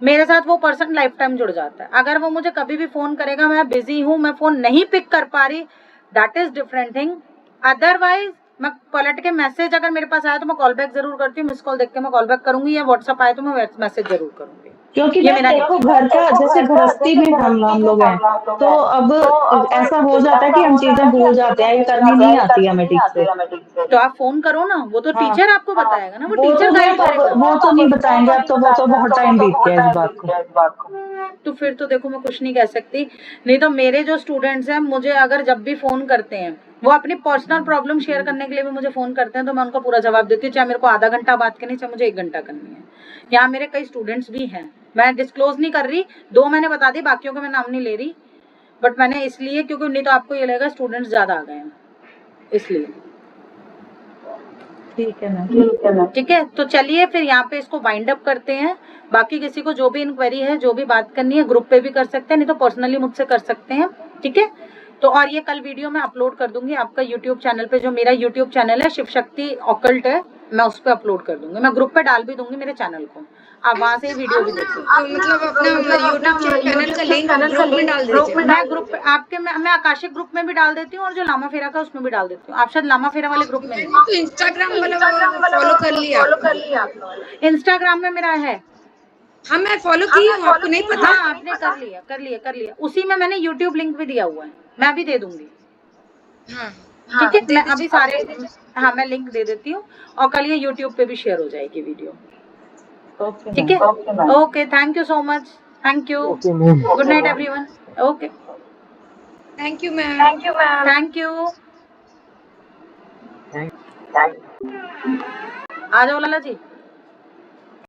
A: मेरे साथ वो पर्सन लाइफ टाइम जुड़ जाता है। अगर वो मुझे कभी भी फोन करेगा, मैं बिजी हूँ, मैं फोन नहीं पिक कर पा रही, that is different thing. Otherwise मैं पलट के मैसेज अगर मेरे पास आया तो मैं कॉल बैक जरूर करती हूँ, मिस कॉल देख के मैं कॉल बैक करूंगी, या व्हाट्सअप आए तो मैं मैसेज जरूर करूंगी।
B: क्योंकि देखो घर का जैसे गृहस्थी में हम लोग हैं, तो अब ऐसा हो जाता है कि हम चीजें भूल जाते हैं, ये करनी नहीं आती हमें ठीक से।
A: तो आप फोन करो ना, वो तो टीचर आपको बताएगा ना, वो टीचर गाइड करेगा।
B: वो तो नहीं बताएंगे, अब तो वो तो बहुत टाइम बीत गया इस बात को।
A: तो फिर तो देखो मैं कुछ नहीं कह सकती। नहीं तो मेरे जो स्टूडेंट्स हैं, मुझे अगर जब भी फोन करते हैं, वो अपनी पर्सनल प्रॉब्लम शेयर करने के लिए भी मुझे फोन करते हैं, तो मैं उनको पूरा जवाब देती हूँ, चाहे मेरे को आधा घंटा बात करनी, चाहे मुझे 1 घंटा करनी है। यहाँ मेरे कई स्टूडेंट्स भी हैं, मैं डिस्क्लोज नहीं कर रही, 2 मैंने बता दी, बाकियों का मैं नाम नहीं ले रही, बट मैंने इसलिए, क्योंकि नहीं तो आपको ये लगेगा स्टूडेंट्स ज्यादा आ गए हैं, इसलिए।
B: ठीक है मैम,
A: ठीक है, तो चलिए फिर यहाँ पे इसको वाइंड अप करते हैं। बाकी किसी को जो भी इंक्वायरी है, जो भी बात करनी है, ग्रुप पे भी कर सकते हैं, नहीं तो पर्सनली मुझसे कर सकते हैं। ठीक है, तो और ये कल वीडियो मैं अपलोड कर दूंगी आपका यूट्यूब चैनल पे, जो मेरा यूट्यूब चैनल है शिव शक्ति ऑकल्ट है, मैं उस पर अपलोड कर दूंगी, मैं ग्रुप पे डाल भी दूंगी मेरे चैनल को, आप वहां से वीडियो भी देख सकते हैं।
D: मतलब अपना यूट्यूब चैनल का लिंक ग्रुप में डाल दीजिए।
A: मैं ग्रुप आपके मैं आकाशिक ग्रुप में भी डाल देती हूँ, और जो लामा फेरा का उसमें भी डाल देती हूँ। आप शायद लामा फेरा वाले ग्रुप में नहीं।
D: तो इंस्टाग्राम वाला फॉलो कर लिया?
A: इंस्टाग्राम में मेरा है।
D: हाँ, मैं फॉलो की हूँ, आपको नहीं पता?
A: हाँ, आपने कर लिया। उसी में मैंने यूट्यूब लिंक भी दिया हुआ है, मैं भी दे दूंगी।
D: हाँ,
A: ठीक है, मैं अभी सारे, हाँ मैं लिंक दे देती हूँ, और कल ये यूट्यूब पे भी शेयर हो जाएगी वीडियो। ठीक है, okay, thank you so much, thank you, good night everyone. Okay,
D: thank you ma'am.
A: Thank you. आ जाओ लाला जी।